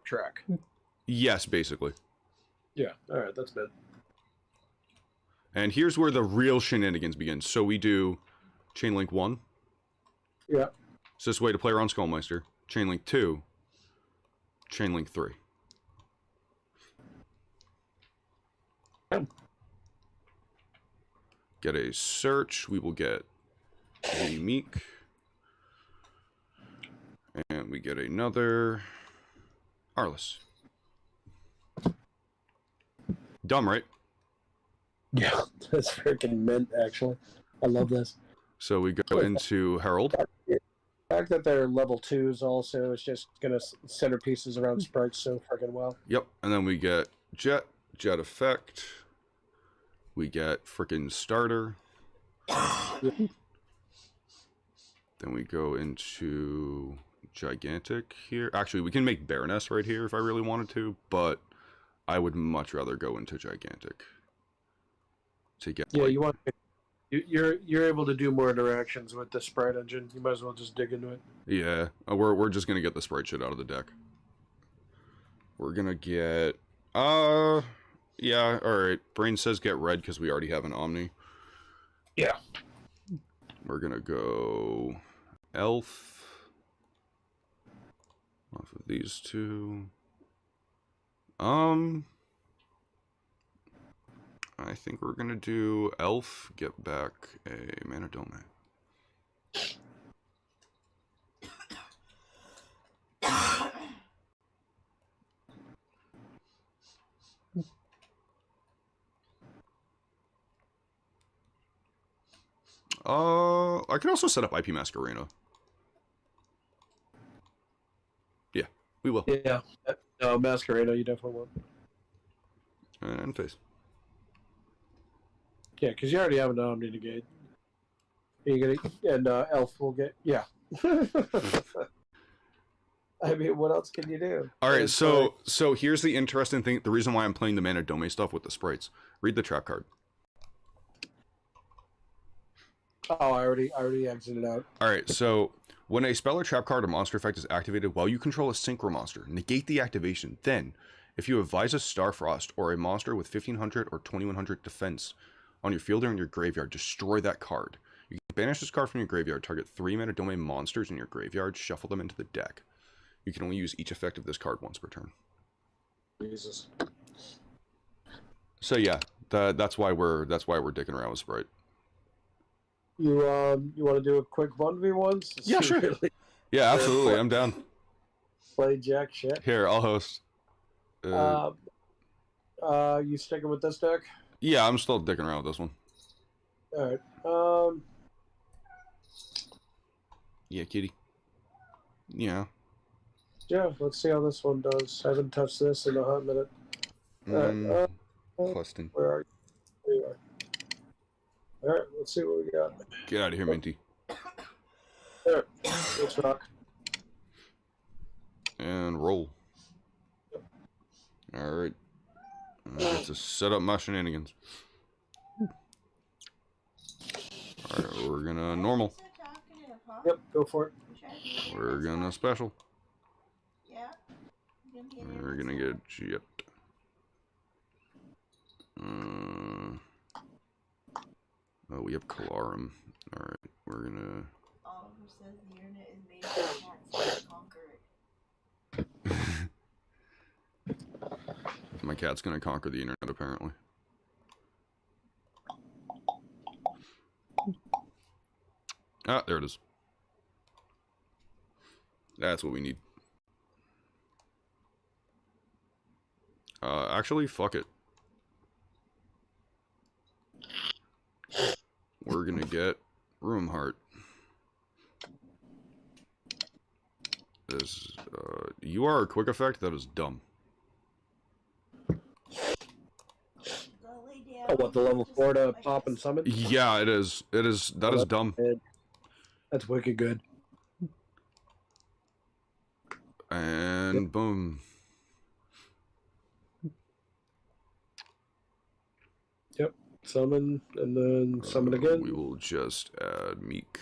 track. Yes, basically. Yeah. All right, that's good. And here's where the real shenanigans begin. So we do chain link 1. Yeah. So this way to play around Skullmeister. Chain link 2. Chain link 3. Get a search. We will get the Meek. And we get another Arliss. Dumb, right? Yeah, that's freaking mint, actually. I love this. So we go into Herald. The fact that they're level 2s also is just going to center pieces around sprites so freaking well. Yep, and then we get Jet Effect. We get freaking Starter. Then we go into Gigantic here. Actually, we can make Baroness right here if I really wanted to, but I would much rather go into Gigantic. To get you're able to do more interactions with the sprite engine. You might as well just dig into it. Yeah, we're just gonna get the sprite shit out of the deck. We're gonna get yeah, alright. Brain says get red because we already have an Omni. Yeah. We're gonna go Elf off of these two. I think we're gonna do Elf, get back a Mana Dome. I can also set up IP Masquerena. Yeah, we will. Yeah. No, Masquerade, you definitely will. And face. Yeah, because you already have an Omni negate. And Elf will get... Yeah. I mean, what else can you do? Alright, so here's the interesting thing. The reason why I'm playing the Mana Dome stuff with the sprites. Read the trap card. Oh, I already exited out. Alright, so when a spell or trap card or monster effect is activated while you control a synchro monster, negate the activation. Then, if you advise a Starfrost or a monster with 1500 or 2100 defense on your field or in your graveyard, destroy that card. You can banish this card from your graveyard, target 3 Mana Dome monsters in your graveyard, shuffle them into the deck. You can only use each effect of this card once per turn. Jesus. So yeah, that's why we're dicking around with Sprite. You want to do a quick 1v1? Yeah, sure. Really yeah, absolutely. I'm down. Play jack shit. Here, I'll host. You sticking with this deck? Yeah, I'm still dicking around with this one. Alright. Yeah, kitty. Yeah. Yeah, let's see how this one does. I haven't touched this in a hot minute. Question. Where are you? There you are. Alright, let's see what we got. Get out of here, Minty. Alright, let's rock. And roll. Alright. Let's just set up my shenanigans. Alright, we're gonna normal. Yep, go for it. We're gonna special. Yeah. We're gonna get Jet. Oh, we have Kalarum. Alright, we're gonna... Oliver says the internet is made for cats to conquer it. My cat's gonna conquer the internet, apparently. Ah, there it is. That's what we need. Actually, fuck it. We're gonna get Room Heart. This, you are a quick effect? That is dumb. Oh, what, the level 4 to pop and summon? Yeah, it is. It is. That is dumb. That's wicked good. And boom. Summon, and then summon again. We will just add Meek.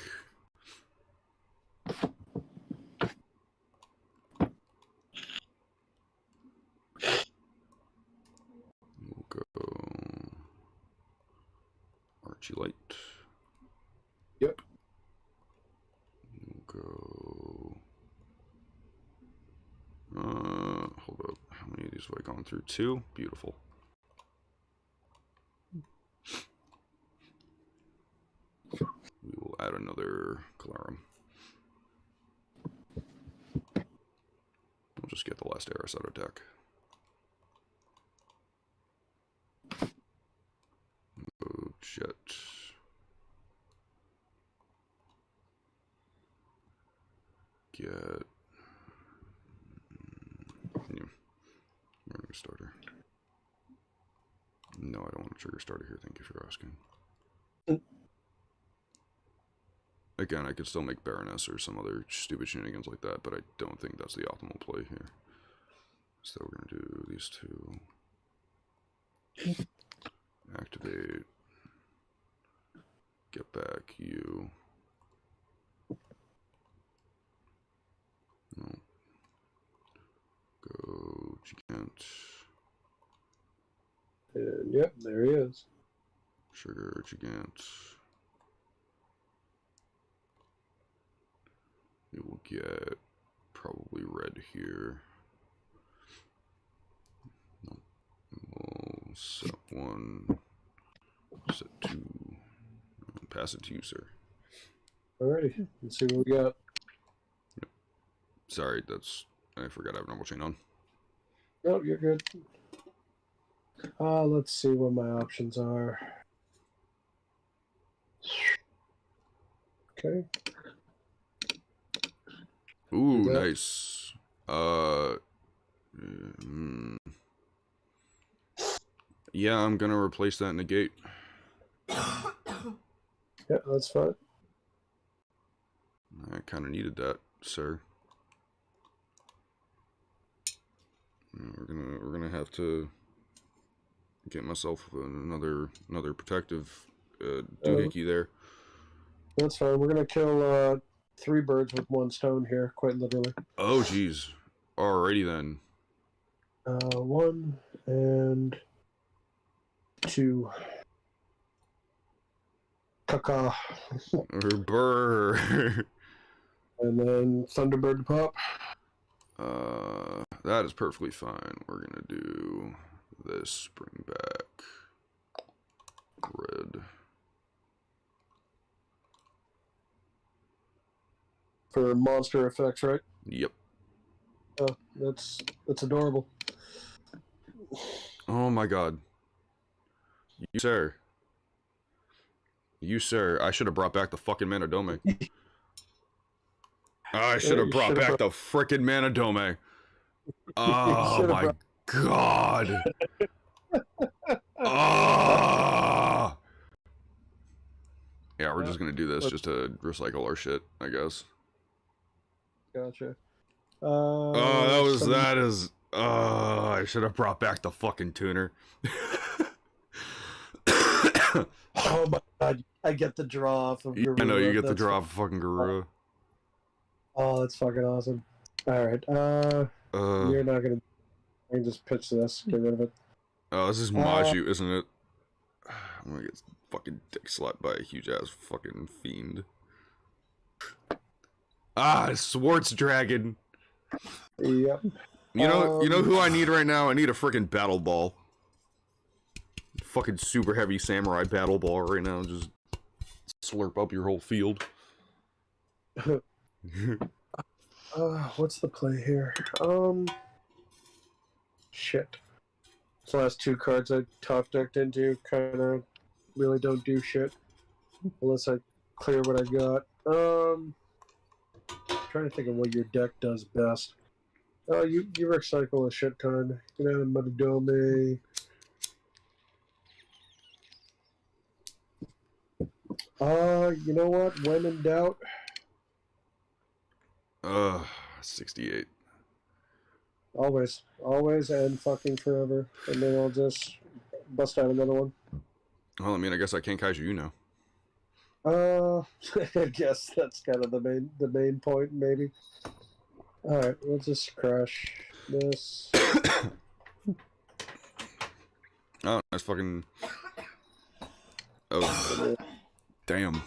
We'll go Archie Light. Yep. We'll go. Hold up. How many of these have I gone through? 2? Beautiful. We will add another Calarum. We'll just get the last Eris out of deck. Go Jet. Get. Yeah. Running starter. No, I don't want a trigger starter here. Thank you for asking. Again, I could still make Baroness or some other stupid shenanigans like that, but I don't think that's the optimal play here. So we're going to do these 2. Activate. Get back you. No. Go Gigant. And yep, there he is. Sugar Gigant. We will get probably red here. No. We'll set 1, set 2, and pass it to you, sir. Alrighty, let's see what we got. Yep. Sorry, I forgot I have normal chain on. No, you're good. Let's see what my options are. Okay. Ooh, nice. Yeah, I'm gonna replace that negate. Yeah, that's fine. I kind of needed that, sir. We're gonna have to get myself another protective doohickey there. That's fine. We're gonna kill 3 birds with 1 stone here, quite literally. Oh, jeez. Alrighty then. 1 and 2. Caca. Brr. And then Thunderbird to pop. That is perfectly fine. We're gonna do this. Bring back red. For monster effects, right? Yep. Oh, that's adorable. Oh my god. You sir, I should have brought back the fucking Manadome. I should have brought back the frickin' Manadome. Oh my god. Oh. Yeah, we're just gonna do this just to recycle our shit, I guess. Gotcha. That is. I should have brought back the fucking tuner. Oh my god, I get the draw off of Garura. I know, you get the draw off of fucking Garura. Oh, that's fucking awesome. Alright, you're not gonna... I can just pitch this, get rid of it. Oh, this is Maju, isn't it? I'm gonna get fucking dick slapped by a huge ass fucking fiend. Swartz Dragon. Yep. You know who I need right now? I need a freaking battle ball. Fucking super heavy samurai battle ball right now. Just slurp up your whole field. What's the play here? Shit. These last 2 cards I top decked into kind of really don't do shit unless I clear what I got. Trying to think of what your deck does best. You recycle a shit ton. You know, Manadome. You know what? When in doubt. 68. Always, and fucking forever. And then I'll just bust out another one. Well, I mean, I guess I can't kaiju you now. I guess that's kind of the main point, maybe. All right, we'll just crush this. Oh, nice fucking. Oh, damn.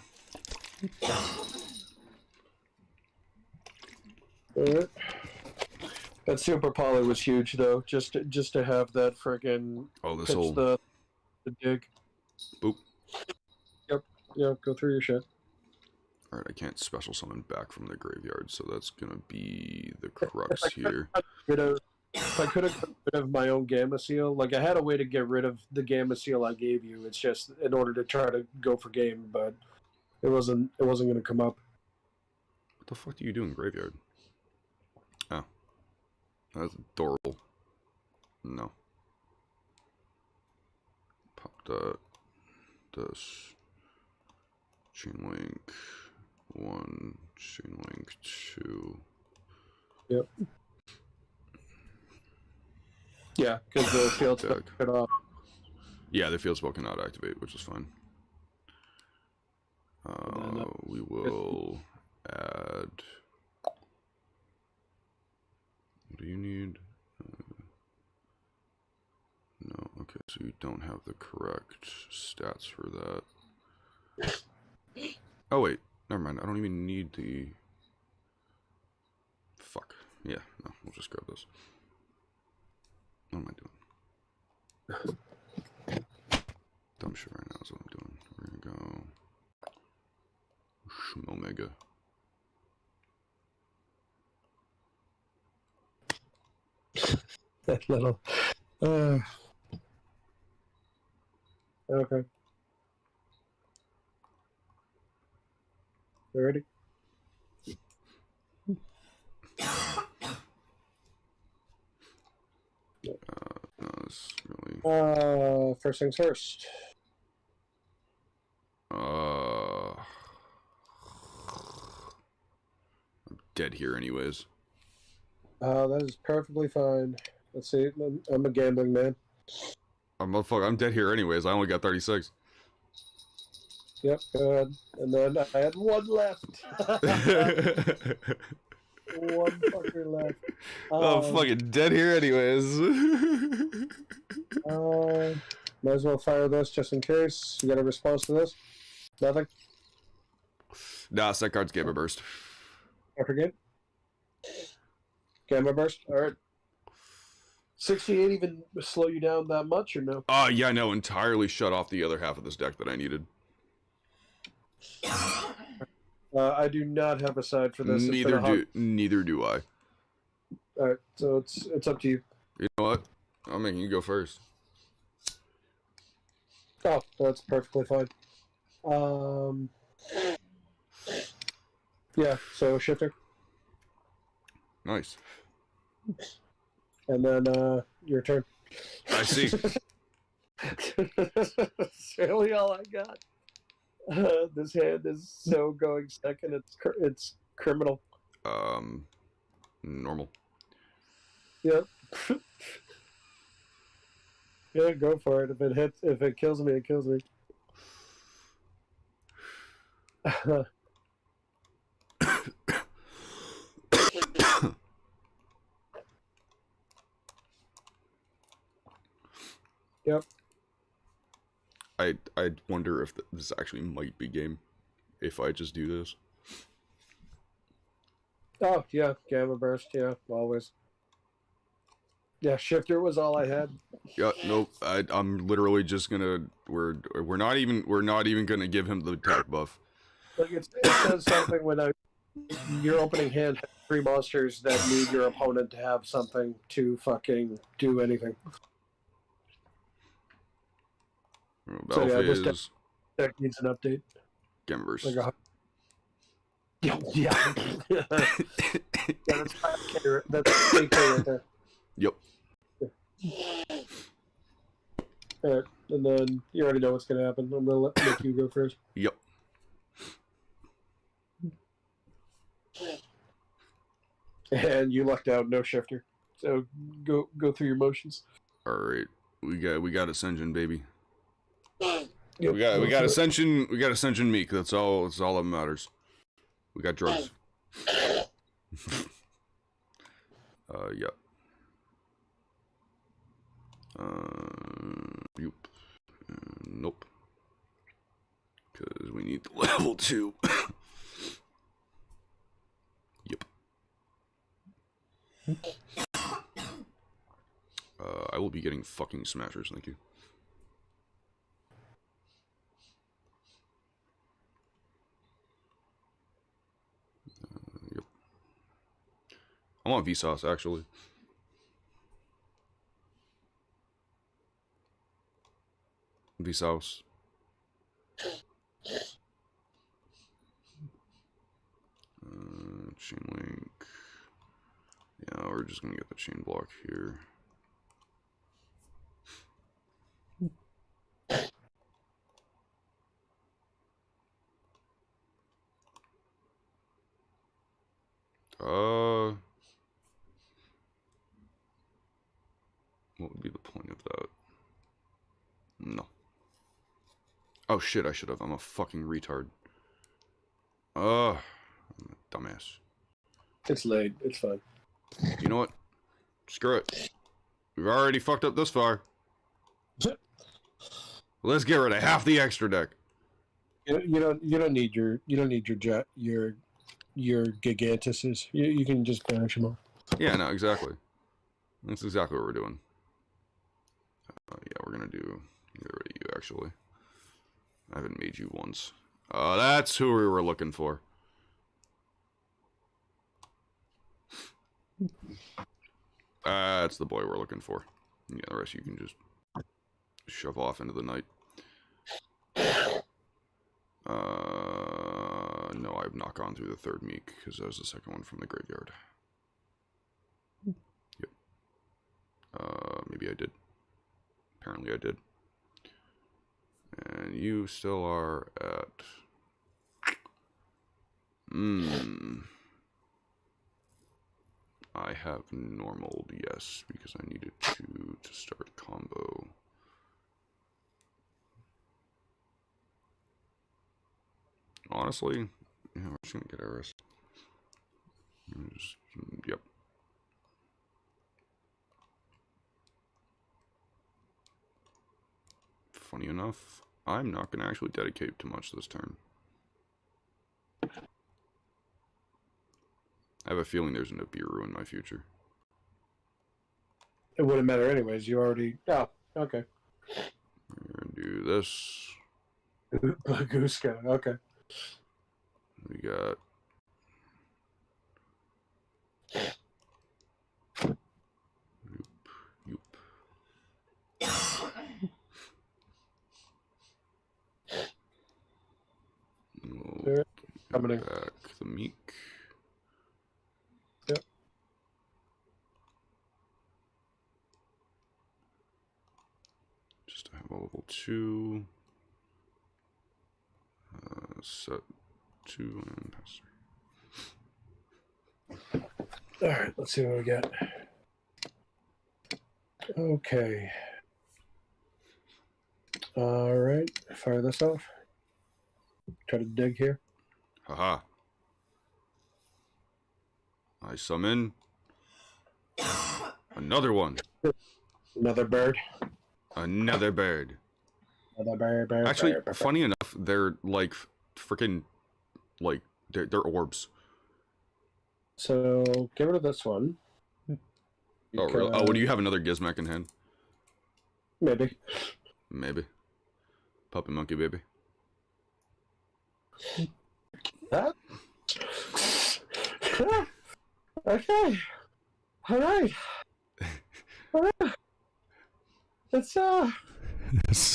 All right. That super poly was huge, though. Just to have that friggin' Oh, this pitch whole. the dig. Boop. Yep. Go through your shit. All right, I can't special summon back from the graveyard, so that's gonna be the crux here. If I could have got rid of my own Gamma Seal, like I had a way to get rid of the Gamma Seal I gave you. It's just in order to try to go for game, but it wasn't going to come up. What the fuck do you do in graveyard? Oh, that's adorable. No. Pop that. This. Chain link 1, chain link 2. Yep. Yeah, because the field Deck. cut off. Yeah, the field spell cannot activate, which is fine. We will add. What do you need? No, okay, so you don't have the correct stats for that. Oh wait, never mind. I don't even need the. Fuck. Yeah, no, we'll just grab this. What am I doing? Dumb shit right now is what I'm doing. We're gonna go. Omega. That little. Okay. You ready? No, this really. First things first. I'm dead here, anyways. That is perfectly fine. Let's see. I'm a gambling man. I'm dead here, anyways. I only got 36. Yep, go ahead. And then I had one left. One fucker left. I'm fucking dead here, anyways. Might as well fire this just in case. You got a response to this? Nothing? Nah, set card's Gamma Burst. I forget. Gamma Burst? Alright. 68 even slow you down that much or no? Yeah, no, entirely shut off the other half of this deck that I needed. I do not have a side for this. Neither do I. Alright, so it's up to you. You know what? I'm making you go first. Oh, that's perfectly fine. Yeah, so shifter. Nice. And then your turn. I see. That's really all I got. This hand is so going second. It's criminal. Normal. Yep. Yeah, go for it. If it kills me, it kills me. Yep. I wonder if this actually might be game if I just do this. Oh yeah, Gamma Burst. Yeah, always. Yeah, shifter was all I had. Yeah, nope. I'm literally just gonna. We're not even gonna give him the attack buff. Like it says something when your opening hand has 3 monsters that need your opponent to have something to fucking do anything. Battle phase. Deck needs an update. Gamma Burst. Like yeah. Yeah, that's 5K. That's 8K right there. Yep. Alright, and then you already know what's gonna happen. I'm gonna make you go first. Yep. And you lucked out, no shifter. So go through your motions. All right, we got Ascension, baby. We got Ascension. We got Ascension Meek. That's all that matters. We got drugs. Yep. Yep. Nope. Because we need the level 2. Yep. I will be getting fucking smashers, thank you. Yep. I want Vsauce, actually. Vsauce. Chain link. Yeah, we're just gonna get the chain block here. What would be the point of that? No. Oh shit, I should have. I'm a fucking retard. I'm a dumbass. It's late. It's fine. You know what? Screw it. We've already fucked up this far. Let's get rid of half the extra deck. You don't need your gigantuses. You can just banish them all. Yeah, no, exactly. That's exactly what we're doing. Yeah, we're gonna get rid of you, actually. I haven't made you once. That's who we were looking for. That's the boy we're looking for. Yeah, the rest you can just shove off into the night. No, I have not gone through the third meek, because that was the second one from the graveyard. Yep. Maybe I did. Apparently I did. And you still are at... I have normaled, yes, because I needed to start a combo. Honestly, yeah, we're just gonna get our rest. Yep. Funny enough, I'm not gonna actually dedicate too much this turn. I have a feeling there's a Nibiru in my future. It wouldn't matter anyways. You already... Oh, okay. We're gonna do this. Baguska, okay. We got... We'll Coming back the meek. Yep. Just to have a level 2. Set 2 and pass 3. Alright, let's see what we got. Okay. Alright, fire this off. Try to dig here. Haha. I summon another one. Another bird. Another bird. Another bird. Actually, funny enough, they're like freaking like they're orbs. So get rid of this one. Oh, really? Oh, do you have another Gizmek in hand? Maybe. Maybe. Puppy monkey baby. That? Okay. All right. It's So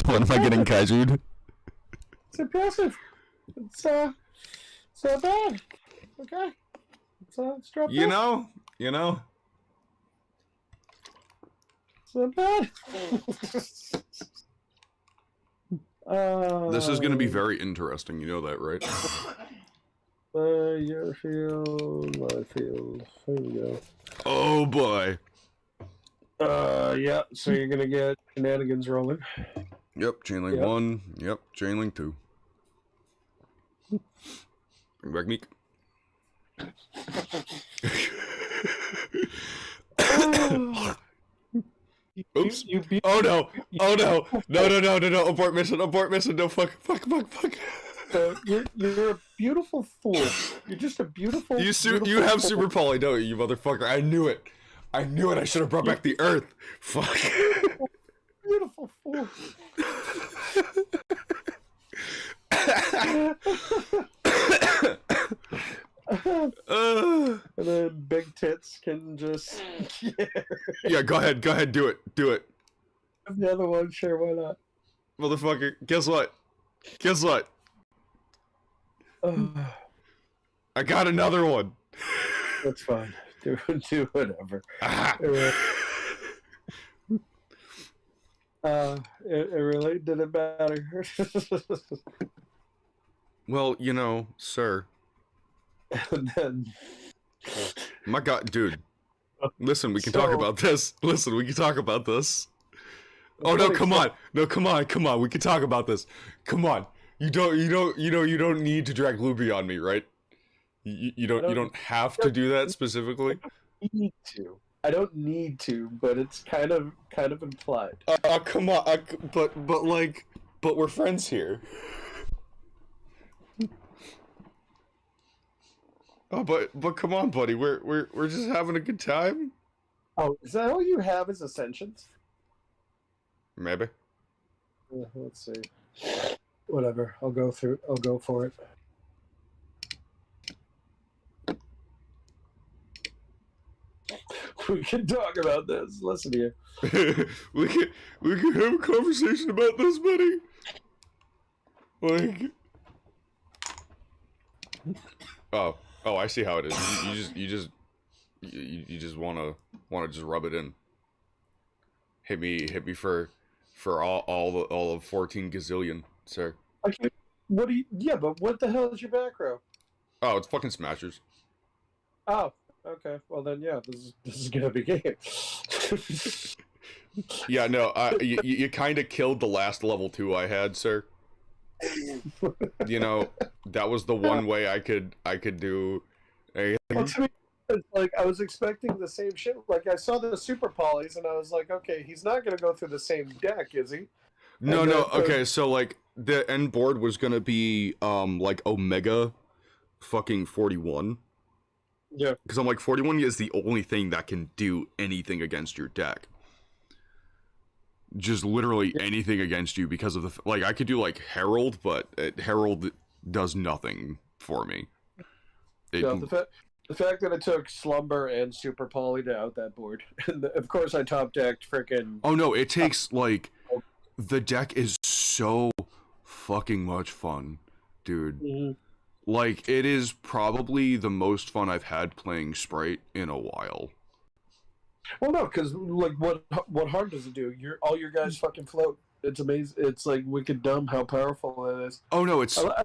when am I getting kaiju'd? It's impressive. It's not bad. Okay. It's dropped. You know. It's not bad. This is going to be very interesting. You know that, right? Your field, my field. There we go. Oh boy. Yeah. So you're gonna get shenanigans rolling. Yep, Chainlink Yep. 1. Yep, Chainlink 2. Bring back Meek. Oops. Oh no. Oh no. No. Abort mission. No, fuck. You're a beautiful fool. You're just a beautiful. You have super poly, don't you, motherfucker? I knew it. I should have brought back the Earth. Fuck. Beautiful fool. And then big tits can just. Yeah, go ahead, do it. The other one, sure, why not? Motherfucker, guess what? I got another one. That's fine. Do whatever. It really didn't matter. Well, you know, sir. And then, My God, dude. Listen, we can talk about this. Oh no, come on. We can talk about this. Come on. You don't need to drag Luby on me, right? You don't have to do that specifically. I don't need to, but it's kind of implied. Come on. But we're friends here. Oh, but come on, buddy. We're just having a good time. Oh, is that all you have is Ascensions? Maybe. Let's see. Whatever. I'll go for it. We can talk about this. Listen here. we can have a conversation about this, buddy. Like, oh, I see how it is. You just wanna just rub it in. Hit me for all of 14 gazillion, sir. Okay. Yeah, but what the hell is your back row? Oh, it's fucking Smashers. Oh, okay. Well then, yeah, this is gonna be game. Yeah, no, you kind of killed the last level 2 I had, sir. You know, that was the one way I could do a. Well, to me, it's like I was expecting the same shit. Like I saw the super polys, and I was like, okay, he's not gonna go through the same deck, is he? No. Okay, so like the end board was gonna be like Omega, fucking 41. Yeah. Because I'm like 41 is the only thing that can do anything against your deck. Just literally anything against you because of the like I could do like Herald, but Herald does nothing for me. The fact that it took Slumber and Super Poly to out that board, and of course I top decked freaking. Oh no! It takes like the deck is so fucking much fun, dude. Mm-hmm. Like it is probably the most fun I've had playing Sprite in a while. Well, no, because like what harm does it do? All your guys fucking float. It's amazing. It's like wicked dumb how powerful it is. Oh no, it's. I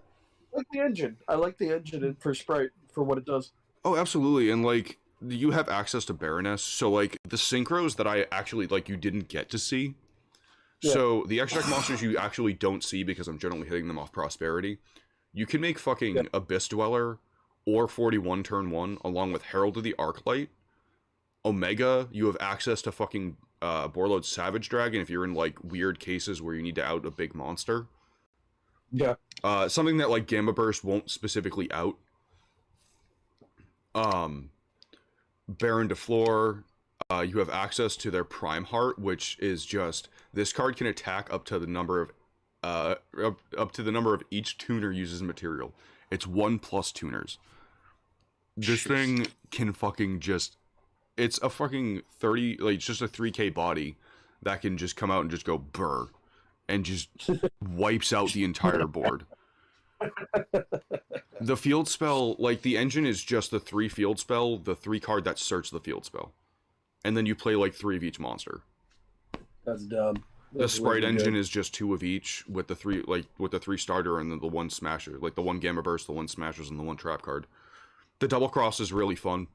like the engine. I like the engine for Sprite for what it does. Oh, absolutely, and like you have access to Baroness, so like the synchros that I actually like you didn't get to see. Yeah. So the extra deck monsters you actually don't see because I'm generally hitting them off Prosperity. You can make fucking Abyss Dweller or 41 turn 1 along with Herald of the Arclight. Omega, you have access to fucking Borload's Savage Dragon if you're in like weird cases where you need to out a big monster. Yeah. Something that like Gamma Burst won't specifically out. Baron de Flor, you have access to their Prime Heart, which is just this card can attack up to the number of each tuner uses material. It's 1+ tuners. This thing can fucking just. It's a fucking 30, like, it's just a 3k body that can just come out and just go burr and just wipes out the entire board. The field spell, like, the engine is just the 3 field spell, the 3 card that search the field spell. And then you play, like, 3 of each monster. That's dumb. The Sprite engine is just 2 of each with the 3, like, with the 3 starter and then the 1 smasher. Like, the 1 Gamma Burst, the 1 smashers, and the 1 trap card. The double cross is really fun.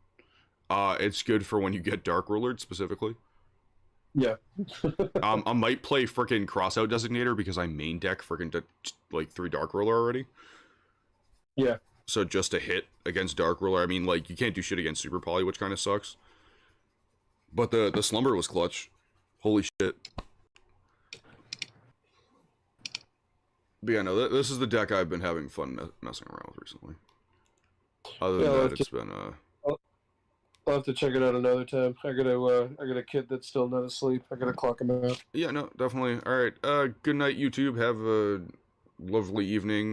It's good for when you get Dark Rulered, specifically. Yeah. I might play freaking Crossout Designator because I main deck freaking like 3 Dark Ruler already. Yeah. So just a hit against Dark Ruler, I mean, like, you can't do shit against Super Poly, which kind of sucks. But the Slumber was clutch. Holy shit. But yeah, no, this is the deck I've been having fun messing around with recently. Other than that, it's been, I'll have to check it out another time. I got a kid that's still not asleep. I gotta clock him out. Yeah, no, definitely. Alright, good night, YouTube. Have a lovely evening.